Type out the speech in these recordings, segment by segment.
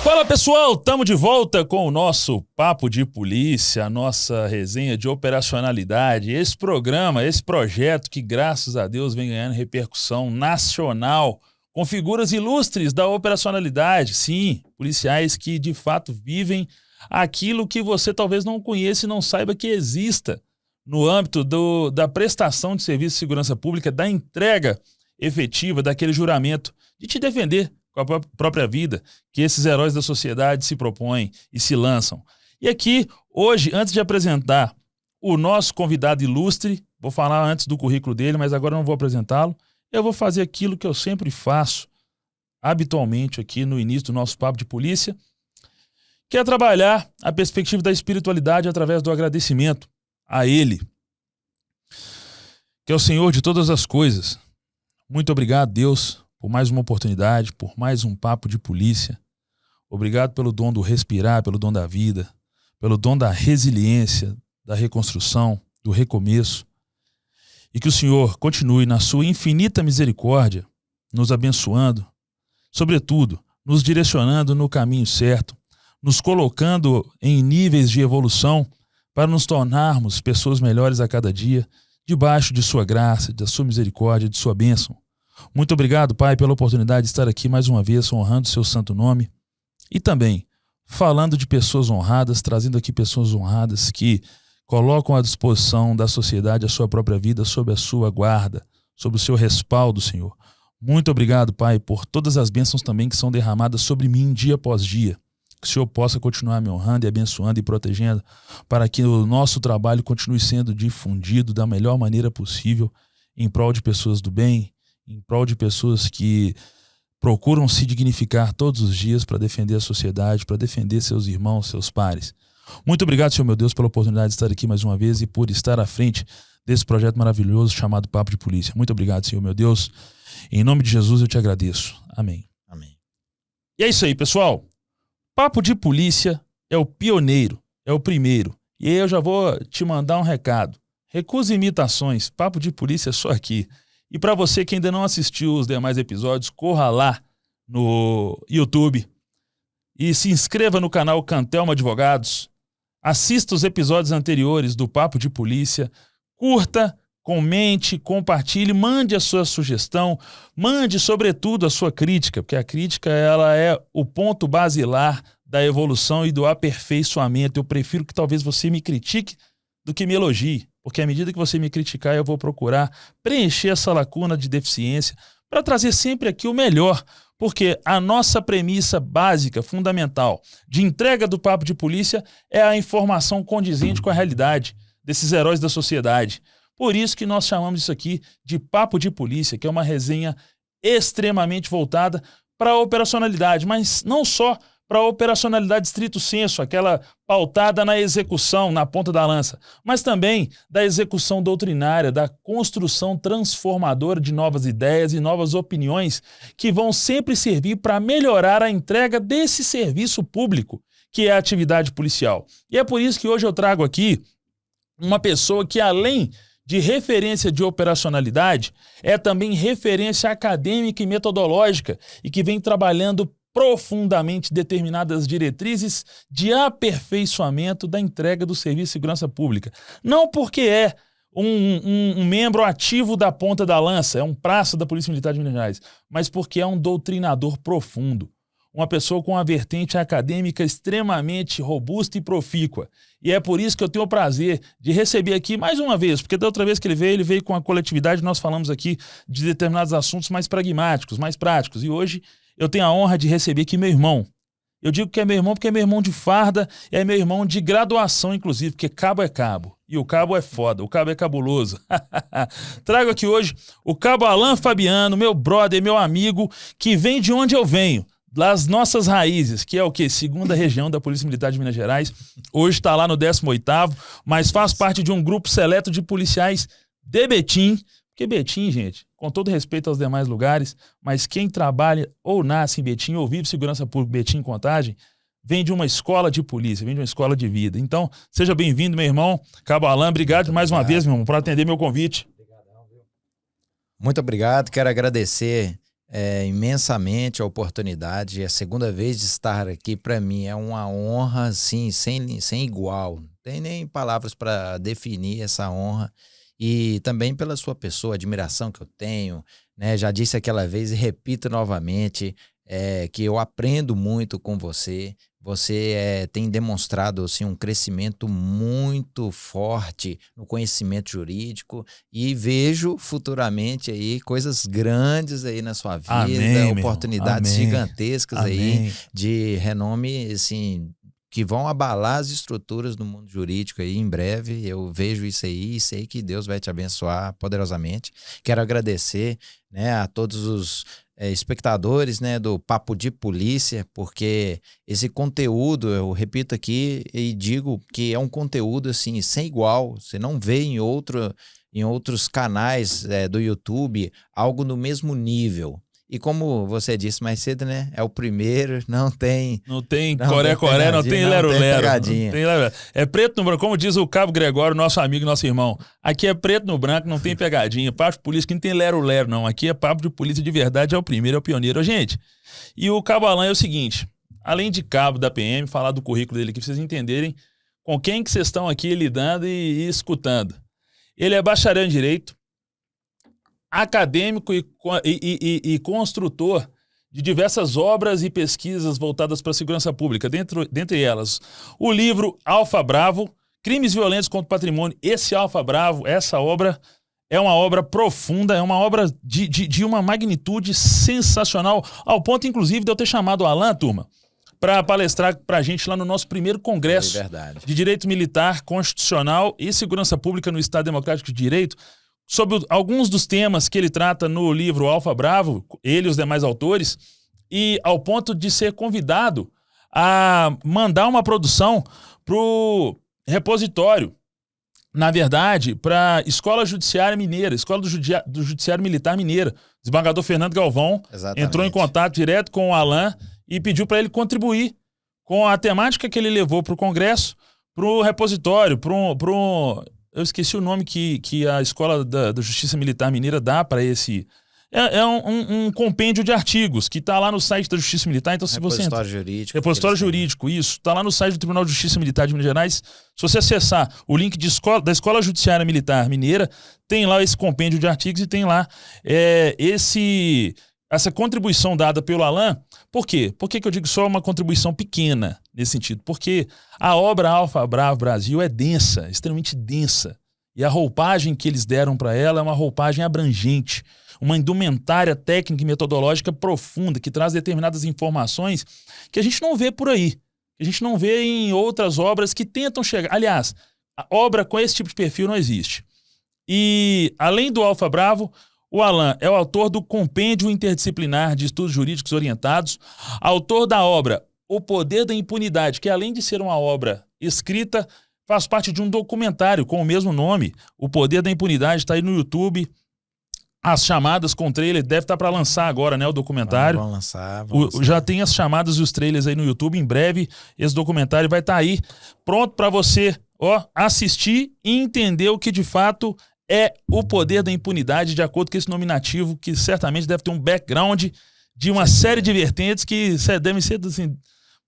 Fala pessoal, estamos de volta com o nosso Papo de Polícia, a nossa resenha de operacionalidade, esse programa, esse projeto que graças a Deus vem ganhando repercussão nacional, com figuras ilustres da operacionalidade, sim, policiais que de fato vivem aquilo que você talvez não conheça e não saiba que exista no âmbito da prestação de serviço de segurança pública, da entrega efetiva, daquele juramento de te defender com a própria vida, que esses heróis da sociedade se propõem e se lançam. E aqui, hoje, antes de apresentar o nosso convidado ilustre, vou falar antes do currículo dele, mas agora não vou apresentá-lo, eu vou fazer aquilo que eu sempre faço, habitualmente aqui no início do nosso Papo de Polícia, que é trabalhar a perspectiva da espiritualidade através do agradecimento a Ele, que é o Senhor de todas as coisas. Muito obrigado, Deus, por mais uma oportunidade, por mais um Papo de Polícia. Obrigado pelo dom do respirar, pelo dom da vida, pelo dom da resiliência, da reconstrução, do recomeço. E que o Senhor continue na sua infinita misericórdia, nos abençoando, sobretudo, nos direcionando no caminho certo, nos colocando em níveis de evolução para nos tornarmos pessoas melhores a cada dia, debaixo de sua graça, da sua misericórdia, de sua bênção. Muito obrigado, Pai, pela oportunidade de estar aqui mais uma vez honrando o seu santo nome e também falando de pessoas honradas, trazendo aqui pessoas honradas que colocam à disposição da sociedade a sua própria vida sob a sua guarda, sob o seu respaldo, Senhor. Muito obrigado, Pai, por todas as bênçãos também que são derramadas sobre mim dia após dia. Que o Senhor possa continuar me honrando e abençoando e protegendo para que o nosso trabalho continue sendo difundido da melhor maneira possível em prol de pessoas do bem, em prol de pessoas que procuram se dignificar todos os dias para defender a sociedade, para defender seus irmãos, seus pares. Muito obrigado, Senhor meu Deus, pela oportunidade de estar aqui mais uma vez e por estar à frente desse projeto maravilhoso chamado Papo de Polícia. Muito obrigado, Senhor meu Deus. Em nome de Jesus eu te agradeço. Amém. Amém. E é isso aí, pessoal. Papo de Polícia é o pioneiro, é o primeiro. E aí eu já vou te mandar um recado. Recusa imitações, Papo de Polícia é só aqui. E para você que ainda não assistiu os demais episódios, corra lá no YouTube e se inscreva no canal Cantelmo Advogados. Assista os episódios anteriores do Papo de Polícia. Curta, comente, compartilhe, mande a sua sugestão, mande sobretudo a sua crítica, porque a crítica ela é o ponto basilar da evolução e do aperfeiçoamento. Eu prefiro que talvez você me critique do que me elogie. Porque à medida que você me criticar, eu vou procurar preencher essa lacuna de deficiência para trazer sempre aqui o melhor. Porque a nossa premissa básica, fundamental, de entrega do Papo de Polícia é a informação condizente com a realidade desses heróis da sociedade. Por isso que nós chamamos isso aqui de Papo de Polícia, que é uma resenha extremamente voltada para a operacionalidade, mas não só para a operacionalidade estrito sensu, aquela pautada na execução, na ponta da lança, mas também da execução doutrinária, da construção transformadora de novas ideias e novas opiniões que vão sempre servir para melhorar a entrega desse serviço público, que é a atividade policial. E é por isso que hoje eu trago aqui uma pessoa que, além de referência de operacionalidade, é também referência acadêmica e metodológica e que vem trabalhando profundamente determinadas diretrizes de aperfeiçoamento da entrega do serviço de segurança pública. Não porque é um membro ativo da ponta da lança, é um praça da Polícia Militar de Minas Gerais, mas porque é um doutrinador profundo, uma pessoa com uma vertente acadêmica extremamente robusta e profícua. E é por isso que eu tenho o prazer de receber aqui mais uma vez, porque da outra vez que ele veio com a coletividade, nós falamos aqui de determinados assuntos mais pragmáticos, mais práticos, e hoje eu tenho a honra de receber aqui meu irmão. Eu digo que é meu irmão porque é meu irmão de farda, é meu irmão de graduação, inclusive, porque cabo é cabo. E o cabo é foda, o cabo é cabuloso. Trago aqui hoje o cabo Alan Fabiano, meu brother, meu amigo, que vem de onde eu venho, das nossas raízes, que é o quê? Segunda região da Polícia Militar de Minas Gerais. Hoje está lá no 18º, mas faz parte de um grupo seleto de policiais de Betim. Porque Betim, gente, com todo respeito aos demais lugares, mas quem trabalha ou nasce em Betim ou vive segurança pública Betim Contagem, vem de uma escola de polícia, vem de uma escola de vida. Então, seja bem-vindo, meu irmão. Cabo Alan, obrigado mais uma vez, meu irmão, por atender meu convite. Muito obrigado, quero agradecer imensamente a oportunidade. É a segunda vez de estar aqui, para mim é uma honra, assim, sem igual. Não tem nem palavras para definir essa honra. E também pela sua pessoa, a admiração que eu tenho, né? Já disse aquela vez e repito novamente, que eu aprendo muito com você. Você tem demonstrado assim, um crescimento muito forte no conhecimento jurídico e vejo futuramente aí coisas grandes aí na sua vida, Amém, meu irmão. oportunidades Amém. gigantescas aí Amém. de renome, assim, que vão abalar as estruturas do mundo jurídico aí em breve. Eu vejo isso aí e sei que Deus vai te abençoar poderosamente. Quero agradecer, né, a todos os espectadores, né, do Papo de Polícia, porque esse conteúdo, eu repito aqui e digo que é um conteúdo assim sem igual. Você não vê em outros canais do YouTube algo no mesmo nível. E como você disse mais cedo, né? É o primeiro, não tem Coré, não tem lero-lero. pegadinha. É preto no branco, como diz o Cabo Gregório, nosso amigo, nosso irmão. Aqui é preto no branco, não tem pegadinha. Papo de polícia que não tem lero-lero, não. Aqui é papo de polícia de verdade, é o primeiro, é o pioneiro. Gente, e o Cabo Alan é o seguinte, além de cabo da PM, falar do currículo dele aqui, pra vocês entenderem com quem que vocês estão aqui lidando e escutando. Ele é bacharel em Direito, acadêmico e construtor de diversas obras e pesquisas voltadas para a segurança pública, dentre elas o livro Alfa Bravo, Crimes Violentos contra o Patrimônio. Esse Alfa Bravo, essa obra é uma obra profunda, é uma obra de uma magnitude sensacional, ao ponto inclusive de eu ter chamado o Alan, turma, para palestrar para a gente lá no nosso primeiro congresso de Direito Militar, Constitucional e Segurança Pública no Estado Democrático de Direito, sobre alguns dos temas que ele trata no livro Alfa Bravo, ele e os demais autores, e ao ponto de ser convidado a mandar uma produção para o repositório, na verdade, para a Escola Judiciária Mineira, Escola do Judiciário Militar Mineira. O desembargador Fernando Galvão entrou em contato direto com o Alan e pediu para ele contribuir com a temática que ele levou para o Congresso, para o repositório, eu esqueci o nome que a Escola da Justiça Militar Mineira dá para esse... É um compêndio de artigos que está lá no site da Justiça Militar. Então, se você Repositório jurídico. Repositório jurídico, isso. Está lá no site do Tribunal de Justiça Militar de Minas Gerais. Se você acessar o link da Escola Judiciária Militar Mineira, tem lá esse compêndio de artigos e tem lá essa contribuição dada pelo Alan. Por quê? Por que eu digo só uma contribuição pequena nesse sentido? Porque a obra Alfa Bravo Brasil é densa, extremamente densa. E a roupagem que eles deram para ela é uma roupagem abrangente, uma indumentária técnica e metodológica profunda, que traz determinadas informações que a gente não vê por aí, que a gente não vê em outras obras que tentam chegar. Aliás, a obra com esse tipo de perfil não existe. E, além do Alfa Bravo, o Alan é o autor do Compêndio Interdisciplinar de Estudos Jurídicos Orientados, autor da obra O Poder da Impunidade, que além de ser uma obra escrita, faz parte de um documentário com o mesmo nome. O Poder da Impunidade está aí no YouTube. As chamadas com trailer, deve estar para lançar agora, né, o documentário. Vamos lançar. Já tem as chamadas e os trailers aí no YouTube. Em breve, esse documentário vai estar aí, pronto para você assistir e entender o que de fato é o poder da impunidade, de acordo com esse nominativo, que certamente deve ter um background de uma série de vertentes que devem ser, assim...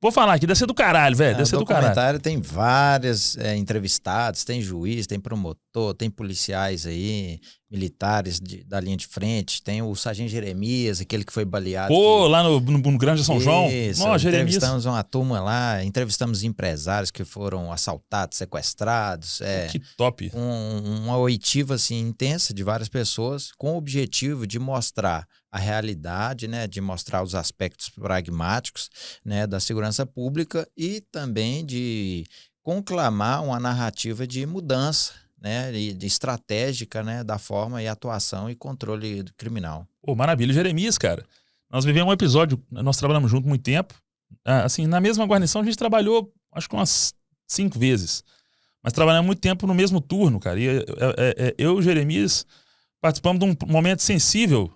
Vou falar aqui, deve ser do caralho, velho. Deve ser do caralho. O documentário tem vários entrevistados, tem juiz, tem promotor, tem policiais aí, militares da linha de frente, tem o Sargento Jeremias, aquele que foi baleado. Lá no Grande São João. Nossa, entrevistamos uma turma lá, entrevistamos empresários que foram assaltados, sequestrados. Que top. Uma oitiva assim, intensa de várias pessoas, com o objetivo de mostrar a realidade, né, de mostrar os aspectos pragmáticos, né, da segurança pública e também de conclamar uma narrativa de mudança, né, de estratégica, né, da forma e atuação e controle criminal. Maravilha. Jeremias, cara, nós vivemos um episódio, nós trabalhamos junto muito tempo, assim, na mesma guarnição a gente trabalhou, acho que umas 5 vezes, mas trabalhamos muito tempo no mesmo turno, cara, e eu e o Jeremias participamos de um momento sensível,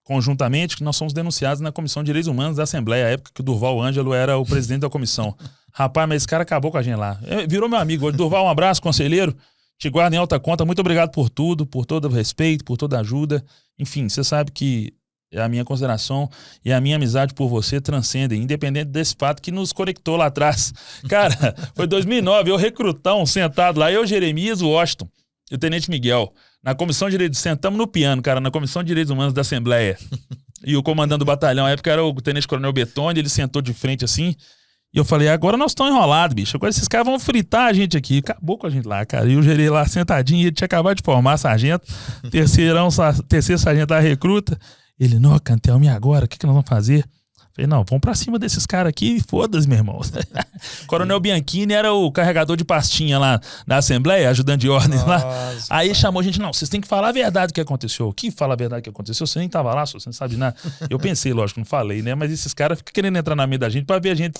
conjuntamente, que nós somos denunciados na Comissão de Direitos Humanos da Assembleia, à época que o Durval Ângelo era o presidente da comissão. Rapaz, mas esse cara acabou com a gente lá. Virou meu amigo hoje. Durval, um abraço, conselheiro. Te guardo em alta conta. Muito obrigado por tudo, por todo o respeito, por toda a ajuda. Enfim, você sabe que a minha consideração e a minha amizade por você transcendem, independente desse fato que nos conectou lá atrás. Cara, foi 2009, eu recrutão, sentado lá, eu, Jeremias, o Washington e o Tenente Miguel, na Comissão de Direitos, sentamos no piano, cara, na Comissão de Direitos Humanos da Assembleia. E o comandante do batalhão, na época era o Tenente Coronel Betoni, ele sentou de frente assim, e eu falei, agora nós estamos enrolados, bicho. Agora esses caras vão fritar a gente aqui. Acabou com a gente lá, cara. E o gerei lá sentadinho, ele tinha acabado de formar sargento. Terceiro sargento da recruta. Ele, não, Cantelmo, e agora? O que nós vamos fazer? Falei, não, vamos pra cima desses caras aqui e foda-se, meu irmão. Coronel Bianchini era o carregador de pastinha lá da Assembleia, ajudante de ordens lá. Aí chamou a gente, não, vocês têm que falar a verdade do que aconteceu. O que fala a verdade do que aconteceu? Você nem tava lá, você não sabe nada. Eu pensei, lógico, não falei, né? Mas esses caras ficam querendo entrar na mente da gente pra ver a gente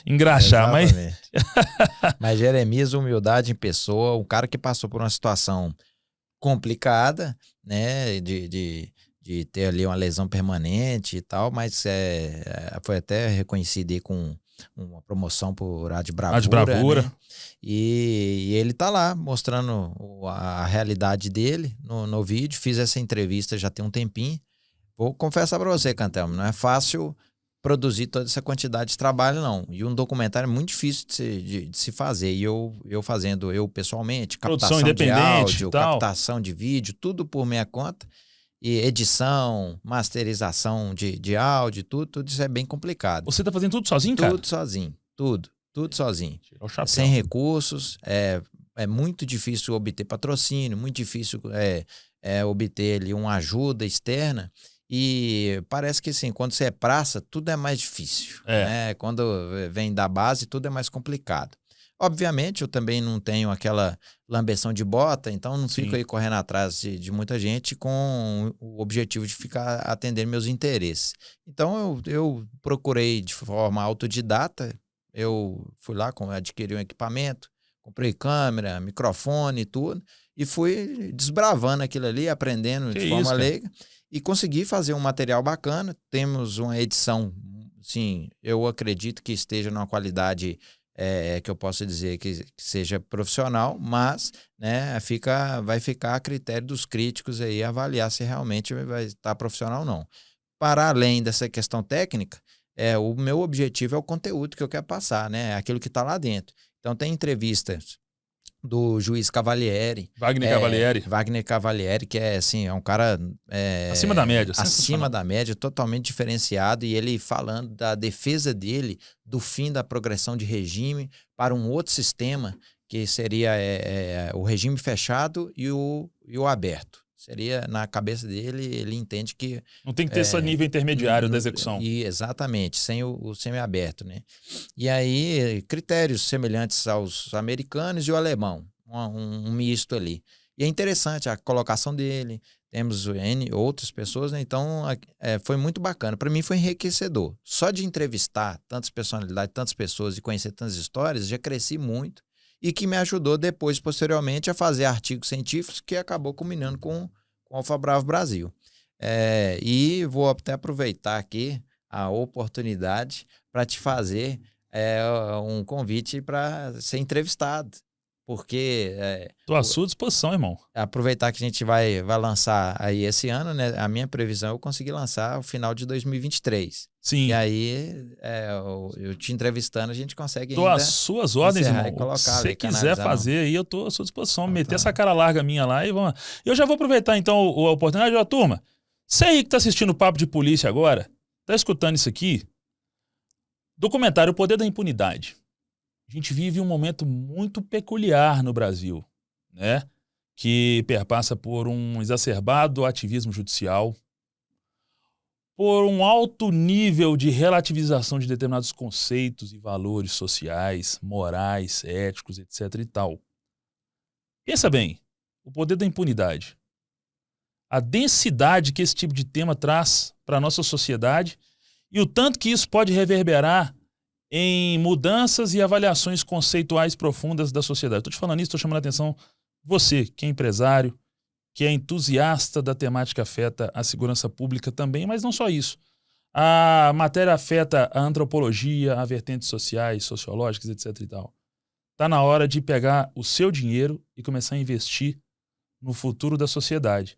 engraxar. Exatamente. Mas Jeremias, humildade em pessoa, um cara que passou por uma situação complicada, né? De ter ali uma lesão permanente e tal, mas foi até reconhecido aí com uma promoção por A de Bravura. Né? E ele tá lá mostrando a realidade dele no vídeo. Fiz essa entrevista já tem um tempinho. Vou confessar para você, Cantelmo, não é fácil produzir toda essa quantidade de trabalho, não. E um documentário é muito difícil de se fazer. E eu fazendo, eu pessoalmente, captação de áudio, captação de vídeo, tudo por minha conta. E edição, masterização de áudio, tudo isso é bem complicado. Você tá fazendo tudo sozinho, cara? Tudo sozinho, tudo sozinho. Sem recursos, é muito difícil obter patrocínio, muito difícil obter ali uma ajuda externa. E parece que assim, quando você é praça, tudo é mais difícil. Né? Quando vem da base, tudo é mais complicado. Obviamente, eu também não tenho aquela lambeção de bota, então não fico aí correndo atrás de muita gente com o objetivo de ficar atendendo meus interesses. Então, eu procurei de forma autodidata, eu fui lá, adquiri um equipamento, comprei câmera, microfone e tudo, e fui desbravando aquilo ali, aprendendo de forma leiga, e consegui fazer um material bacana. Temos uma edição, sim, eu acredito que esteja numa qualidade que eu posso dizer que seja profissional, mas né, vai ficar a critério dos críticos aí avaliar se realmente vai estar profissional ou não. Para além dessa questão técnica, o meu objetivo é o conteúdo que eu quero passar, né? Aquilo que está lá dentro. Então tem entrevistas do juiz Cavalieri. Wagner Cavalieri, que é um cara... acima da média. Acima da média, totalmente diferenciado. E ele falando da defesa dele, do fim da progressão de regime para um outro sistema, que seria o regime fechado e o aberto. Seria, na cabeça dele, ele entende que... Não tem que ter esse nível intermediário da execução. Exatamente, sem o semiaberto, né? E aí, critérios semelhantes aos americanos e o alemão, um misto ali. E é interessante a colocação dele, temos outras pessoas, né? Então foi muito bacana. Para mim foi enriquecedor. Só de entrevistar tantas personalidades, tantas pessoas e conhecer tantas histórias, já cresci muito. E que me ajudou depois, posteriormente, a fazer artigos científicos que acabou culminando com o Alfa Bravo Brasil. E vou até aproveitar aqui a oportunidade para te fazer um convite para ser entrevistado. Porque... Estou à sua disposição, irmão. Aproveitar que a gente vai lançar aí esse ano, né? A minha previsão é eu conseguir lançar no final de 2023. Sim. E aí, eu te entrevistando, a gente consegue ainda... Estou às suas ordens, irmão. Se você quiser fazer aí, eu estou à sua disposição. Meter essa cara larga minha lá e vamos... Eu já vou aproveitar, então, a oportunidade. Ó, turma, você aí que está assistindo o Papo de Polícia agora, está escutando isso aqui, documentário O Poder da Impunidade. A gente vive um momento muito peculiar no Brasil, né? Que perpassa por um exacerbado ativismo judicial, por um alto nível de relativização de determinados conceitos e valores sociais, morais, éticos, etc. e tal. Pensa bem, o poder da impunidade. A densidade que esse tipo de tema traz para a nossa sociedade e o tanto que isso pode reverberar em mudanças e avaliações conceituais profundas da sociedade. Estou te falando isso, estou chamando a atenção você, que é empresário, que é entusiasta da temática que afeta a segurança pública também, mas não só isso. A matéria afeta a antropologia, a vertentes sociais, sociológicas, etc. e tal. Está na hora de pegar o seu dinheiro e começar a investir no futuro da sociedade.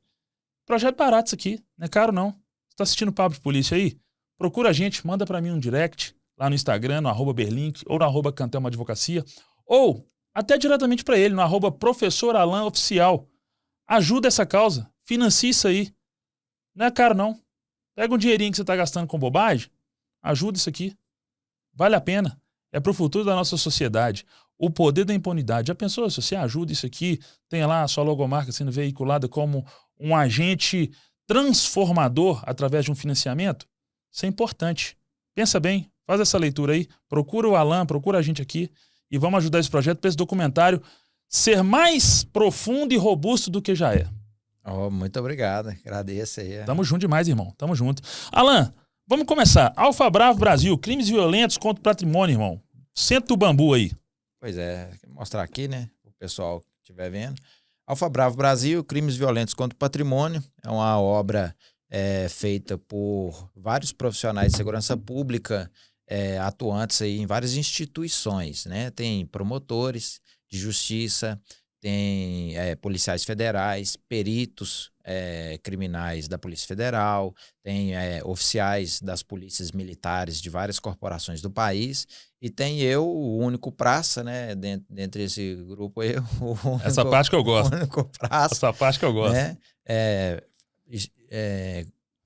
Projeto barato isso aqui, não é caro não. tá assistindo o Papo de Polícia aí? Procura a gente, manda para mim um direct lá no Instagram, no @berlink ou no @Cantelma Advocacia, ou até diretamente para ele, no @Professor Alan Oficial. Ajuda essa causa, financia isso aí. Não é caro não. Pega um dinheirinho que você tá gastando com bobagem, ajuda isso aqui. Vale a pena. É pro futuro da nossa sociedade. O poder da impunidade. Já pensou se você ajuda isso aqui, tem lá a sua logomarca sendo veiculada como um agente transformador através de um financiamento? Isso é importante. Pensa bem, faz essa leitura aí, procura o Alan, procura a gente aqui e vamos ajudar esse projeto para esse documentário ser mais profundo e robusto do que já é. Oh, muito obrigado, agradeço aí. Tamo junto demais, irmão, tamo junto. Alan, vamos começar. Alfa Bravo Brasil, crimes violentos contra o patrimônio, irmão. Senta o bambu aí. Pois é, vou mostrar aqui, né, o pessoal que estiver vendo. Alfa Bravo Brasil, crimes violentos contra o patrimônio, é uma obra feita por vários profissionais de segurança pública atuantes aí em várias instituições, né? Tem promotores de justiça, tem policiais federais, peritos criminais da Polícia Federal, tem oficiais das polícias militares de várias corporações do país, e tem eu, o único praça, né, dentre esse grupo aí, Essa parte que eu gosto. O único praça. Essa parte que eu gosto. Né?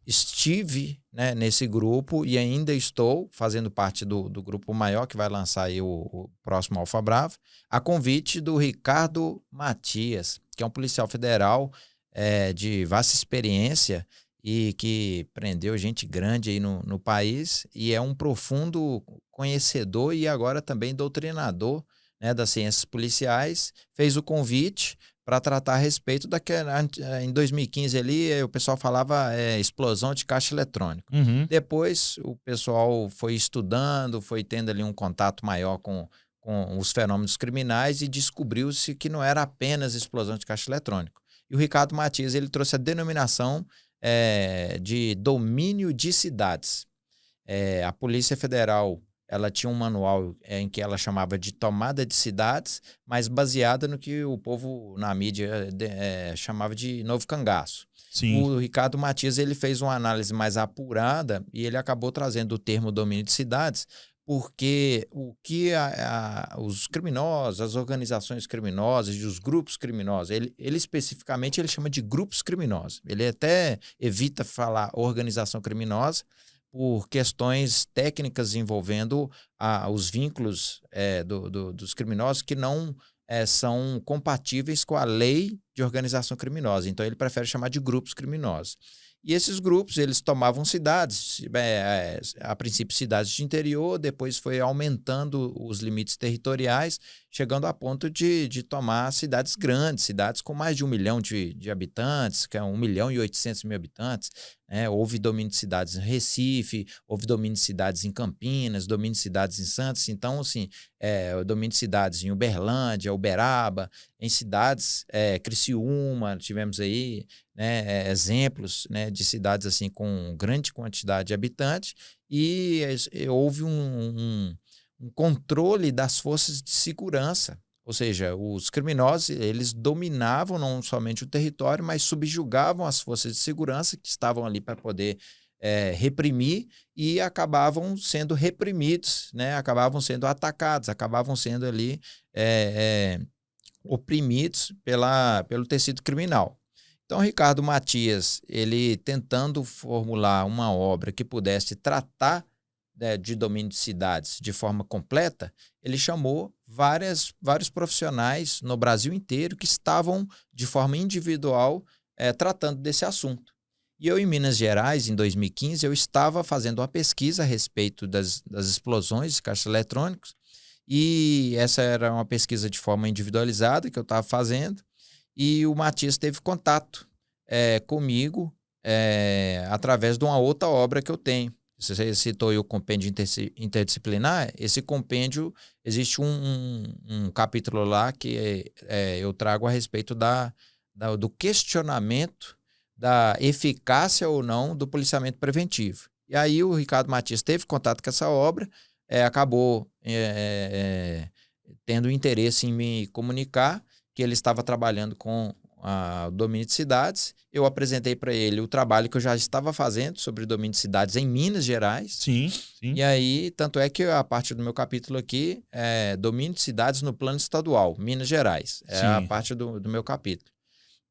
Estive, né, nesse grupo e ainda estou fazendo parte do grupo maior que vai lançar aí o próximo Alfa Bravo, a convite do Ricardo Matias, que é um policial federal de vasta experiência e que prendeu gente grande aí no país e é um profundo conhecedor e agora também doutrinador, né, das ciências policiais. Fez o convite para tratar a respeito em 2015 ali, o pessoal falava explosão de caixa eletrônico. Uhum. Depois o pessoal foi estudando, foi tendo ali um contato maior com os fenômenos criminais e descobriu-se que não era apenas explosão de caixa eletrônico. E o Ricardo Matias, ele trouxe a denominação de domínio de cidades. A Polícia Federal, ela tinha um manual em que ela chamava de tomada de cidades, mas baseada no que o povo na mídia chamava de novo cangaço. Sim. O Ricardo Matias, ele fez uma análise mais apurada e ele acabou trazendo o termo domínio de cidades, porque o que os criminosos, as organizações criminosas e os grupos criminosos, ele especificamente ele chama de grupos criminosos. Ele até evita falar organização criminosa, por questões técnicas envolvendo os vínculos dos criminosos que não são compatíveis com a lei de organização criminosa. Então, ele prefere chamar de grupos criminosos. E esses grupos, eles tomavam cidades, a princípio cidades de interior, depois foi aumentando os limites territoriais, chegando a ponto de tomar cidades grandes, cidades com mais de 1 milhão de habitantes, que é 1.800.000 habitantes. Houve domínio de cidades em Recife, houve domínio de cidades em Campinas, domínio de cidades em Santos. Então, assim, o domínio de cidades em Uberlândia, Uberaba, em cidades, Criciúma, tivemos aí, né, exemplos, né, de cidades assim com grande quantidade de habitantes e houve um controle das forças de segurança. Ou seja, os criminosos, eles dominavam não somente o território, mas subjugavam as forças de segurança que estavam ali para poder reprimir e acabavam sendo reprimidos, né? Acabavam sendo atacados, acabavam sendo ali oprimidos pelo tecido criminal. Então, Ricardo Matias, ele tentando formular uma obra que pudesse tratar de domínio de cidades de forma completa, ele chamou vários profissionais no Brasil inteiro que estavam de forma individual tratando desse assunto. E eu, em Minas Gerais, em 2015, eu estava fazendo uma pesquisa a respeito das explosões de caixas eletrônicos e essa era uma pesquisa de forma individualizada que eu estava fazendo e o Matias teve contato comigo através de uma outra obra que eu tenho. Você citou aí o compêndio interdisciplinar. Esse compêndio, existe um capítulo lá que eu trago a respeito do questionamento da eficácia ou não do policiamento preventivo. E aí o Ricardo Matias teve contato com essa obra, acabou tendo interesse em me comunicar que ele estava trabalhando com o domínio de cidades, eu apresentei para ele o trabalho que eu já estava fazendo sobre o domínio de cidades em Minas Gerais. Sim, sim. E aí, tanto é que a parte do meu capítulo aqui é domínio de cidades no plano estadual, Minas Gerais. É Sim. a parte do meu capítulo.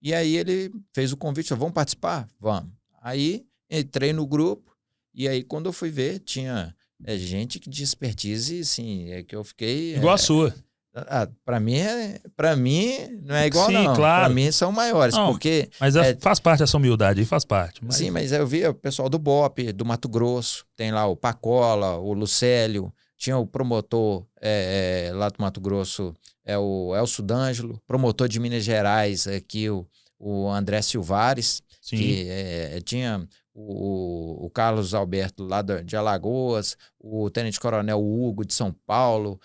E aí ele fez o convite, falou, vamos participar? Vamos. Aí entrei no grupo e aí quando eu fui ver, tinha gente de expertise, assim, que eu fiquei... Igual a sua. Para mim não é igual, Sim, não. claro. Para mim são maiores, Não, porque... Mas faz parte dessa humildade aí, faz parte. Mas... Sim, mas eu vi o pessoal do BOP, do Mato Grosso, tem lá o Pacola, o Lucélio, tinha o promotor lá do Mato Grosso, o Elcio D'Angelo, promotor de Minas Gerais, aqui o André Silvares, Sim. que tinha o Carlos Alberto lá de Alagoas, o Tenente Coronel Hugo de São Paulo,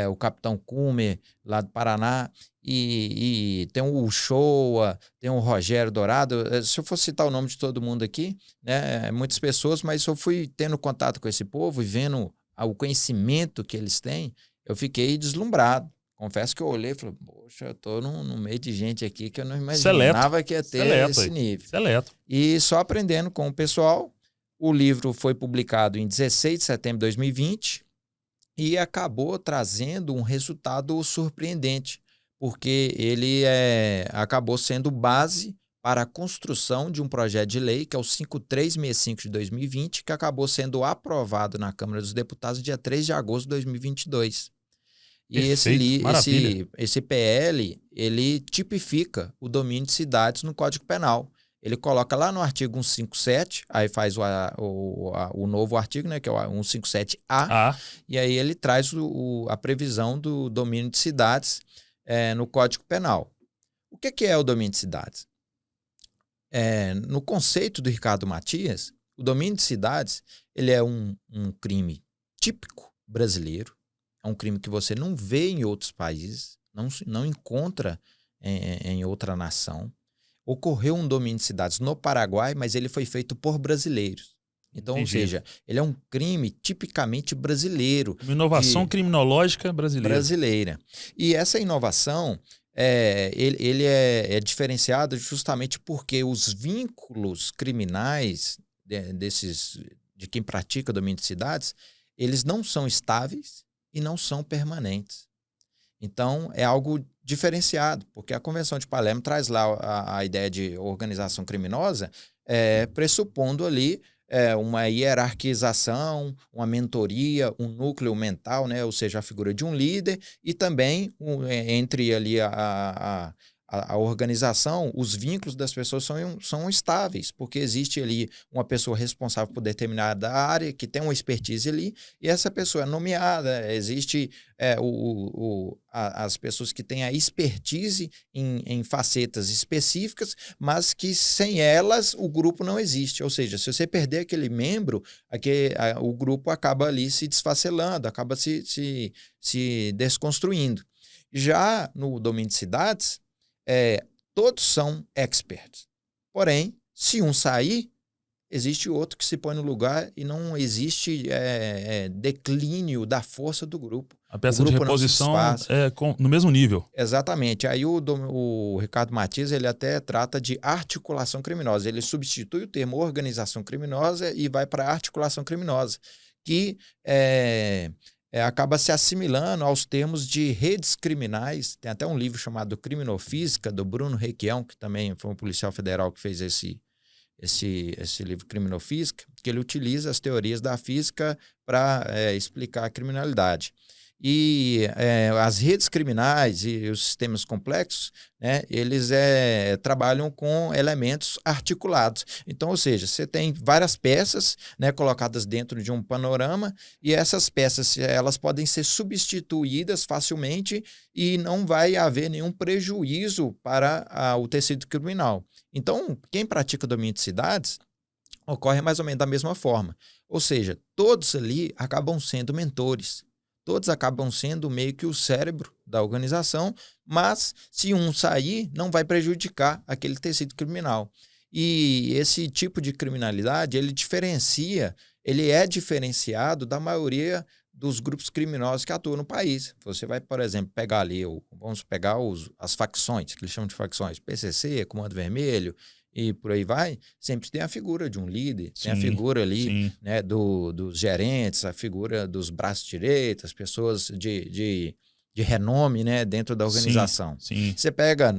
o Capitão Cume lá do Paraná, e tem o Uchoa, tem o Rogério Dourado. Se eu fosse citar o nome de todo mundo aqui, né, muitas pessoas, mas eu fui tendo contato com esse povo e vendo o conhecimento que eles têm, eu fiquei deslumbrado. Confesso que eu olhei e falei, poxa, eu tô no meio de gente aqui que eu não imaginava que ia ter esse nível. Seleto. E só aprendendo com o pessoal. O livro foi publicado em 16 de setembro de 2020 e acabou trazendo um resultado surpreendente, porque ele acabou sendo base para a construção de um projeto de lei, que é o 5365 de 2020, que acabou sendo aprovado na Câmara dos Deputados no dia 3 de agosto de 2022. E esse PL, ele tipifica o domínio de cidades no Código Penal. Ele coloca lá no artigo 157, aí faz o novo artigo, né, que é o 157A, e aí ele traz a previsão do domínio de cidades no Código Penal. O que é o domínio de cidades? No conceito do Ricardo Matias, o domínio de cidades ele é um crime típico brasileiro. É um crime que você não vê em outros países, não encontra em outra nação. Ocorreu um domínio de cidades no Paraguai, mas ele foi feito por brasileiros. Então, Entendi. Ou seja, ele é um crime tipicamente brasileiro. Uma inovação criminológica brasileira. E essa inovação, ele é diferenciado justamente porque os vínculos criminais de quem pratica domínio de cidades, eles não são estáveis e não são permanentes. Então, é algo diferenciado, porque a Convenção de Palermo traz lá a ideia de organização criminosa, pressupondo ali uma hierarquização, uma mentoria, um núcleo mental, né? Ou seja, a figura de um líder, e também entre ali a organização, os vínculos das pessoas são estáveis, porque existe ali uma pessoa responsável por determinada área, que tem uma expertise ali, e essa pessoa é nomeada. Existe as pessoas que têm a expertise em facetas específicas, mas que sem elas o grupo não existe. Ou seja, se você perder aquele membro, o grupo acaba ali se desfacelando, acaba se desconstruindo. Já no domínio de cidades, todos são experts. Porém, se um sair, existe outro que se põe no lugar e não existe declínio da força do grupo. A peça de reposição no mesmo nível. Exatamente. Aí o Ricardo Matias, ele até trata de articulação criminosa. Ele substitui o termo organização criminosa e vai para articulação criminosa, que acaba se assimilando aos termos de redes criminais. Tem até um livro chamado Criminofísica, do Bruno Requião, que também foi um policial federal que fez esse livro Criminofísica, que ele utiliza as teorias da física para explicar a criminalidade. E as redes criminais e os sistemas complexos, né, eles trabalham com elementos articulados. Então, ou seja, você tem várias peças, né, colocadas dentro de um panorama, e essas peças elas podem ser substituídas facilmente e não vai haver nenhum prejuízo para o tecido criminal. Então, quem pratica domínio de cidades ocorre mais ou menos da mesma forma. Ou seja, todos ali acabam sendo mentores. Todos acabam sendo meio que o cérebro da organização, mas se um sair, não vai prejudicar aquele tecido criminal. E esse tipo de criminalidade, ele é diferenciado da maioria dos grupos criminosos que atuam no país. Você vai, por exemplo, pegar ali, vamos pegar as facções, que eles chamam de facções, PCC, Comando Vermelho, e por aí vai, sempre tem a figura de um líder, tem a figura ali, né, dos gerentes, a figura dos braços direitos, as pessoas de renome, né, dentro da organização. Sim. Você pega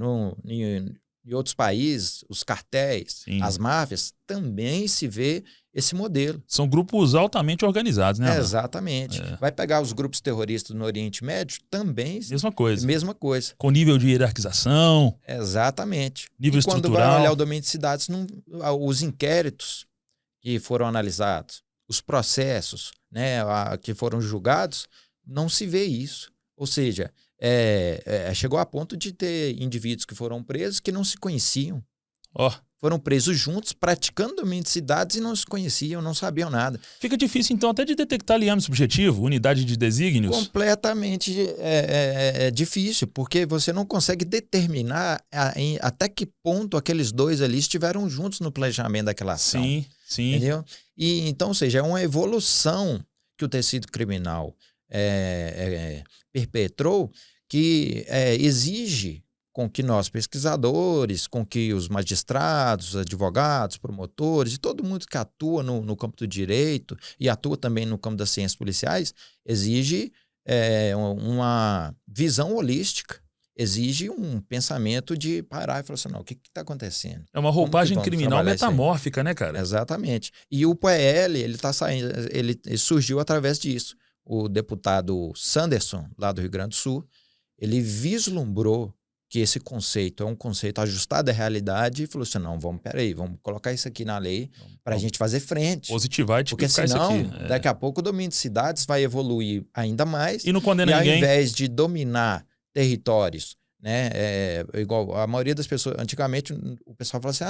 em outros países, os cartéis, as máfias, também se vê esse modelo. São grupos altamente organizados, né? Exatamente. Vai pegar os grupos terroristas no Oriente Médio, também. Mesma coisa. Mesma coisa. Com nível de hierarquização. Exatamente. Nível estrutural. Quando vai olhar o domínio de cidades, os inquéritos que foram analisados, os processos, né, que foram julgados, não se vê isso. Ou seja, chegou a ponto de ter indivíduos que foram presos que não se conheciam. Foram presos juntos, praticando domínio de cidades e não se conheciam, não sabiam nada. Fica difícil, então, até de detectar liame subjetivo, unidade de desígnios? Completamente difícil, porque você não consegue determinar até que ponto aqueles dois ali estiveram juntos no planejamento daquela ação. Sim. Entendeu? E, então, ou seja, é uma evolução que o tecido criminal perpetrou que exige com que nós, pesquisadores, com que os magistrados, advogados, promotores e todo mundo que atua no campo do direito e atua também no campo das ciências policiais, exige uma visão holística, exige um pensamento de parar e falar assim, não, o que está acontecendo? É uma roupagem criminal metamórfica, né, cara? Exatamente. E o PL, ele está saindo, ele surgiu através disso. O deputado Sanderson, lá do Rio Grande do Sul, ele vislumbrou que esse conceito é um conceito ajustado à realidade e falou assim, não, vamos colocar isso aqui na lei para a gente fazer frente. Positivar e tipificar isso aqui. Porque senão, daqui a pouco o domínio de cidades vai evoluir ainda mais. E não condena ninguém. E ao invés de dominar territórios, né, igual a maioria das pessoas, antigamente o pessoal fala assim,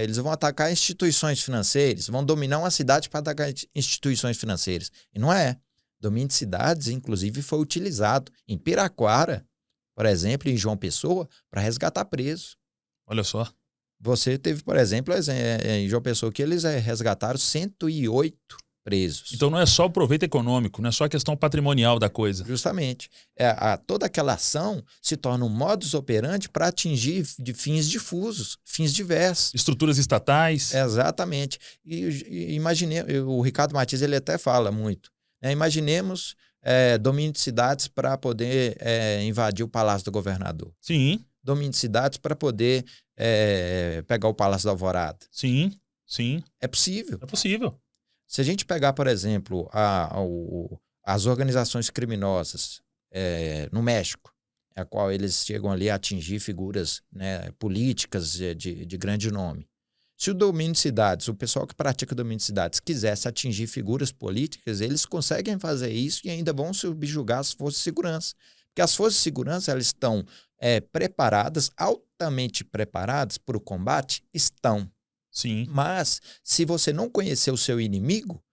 eles vão atacar instituições financeiras, vão dominar uma cidade para atacar instituições financeiras. E não é. Domínio de cidades, inclusive, foi utilizado em Piraquara, por exemplo, em João Pessoa, para resgatar presos. Olha só. Você teve, por exemplo, em João Pessoa, que eles resgataram 108 presos. Então não é só o proveito econômico, não é só a questão patrimonial da coisa. Justamente. Toda aquela ação se torna um modus operandi para atingir fins difusos, fins diversos. Estruturas estatais. Exatamente. E imagine, o Ricardo Martins ele até fala muito. Imaginemos domínio de cidades para poder invadir o Palácio do Governador. Sim. Domínio de cidades para poder pegar o Palácio da Alvorada. Sim. É possível. É possível. Se a gente pegar, por exemplo, as organizações criminosas no México, a qual eles chegam ali a atingir figuras, né, políticas de grande nome. Se o domínio de cidades, o pessoal que pratica o domínio de cidades quisesse atingir figuras políticas, eles conseguem fazer isso e ainda vão subjugar as forças de segurança. Porque as forças de segurança elas estão preparadas, altamente preparadas para o combate? Estão. Sim. Mas, se você não conhecer o seu inimigo,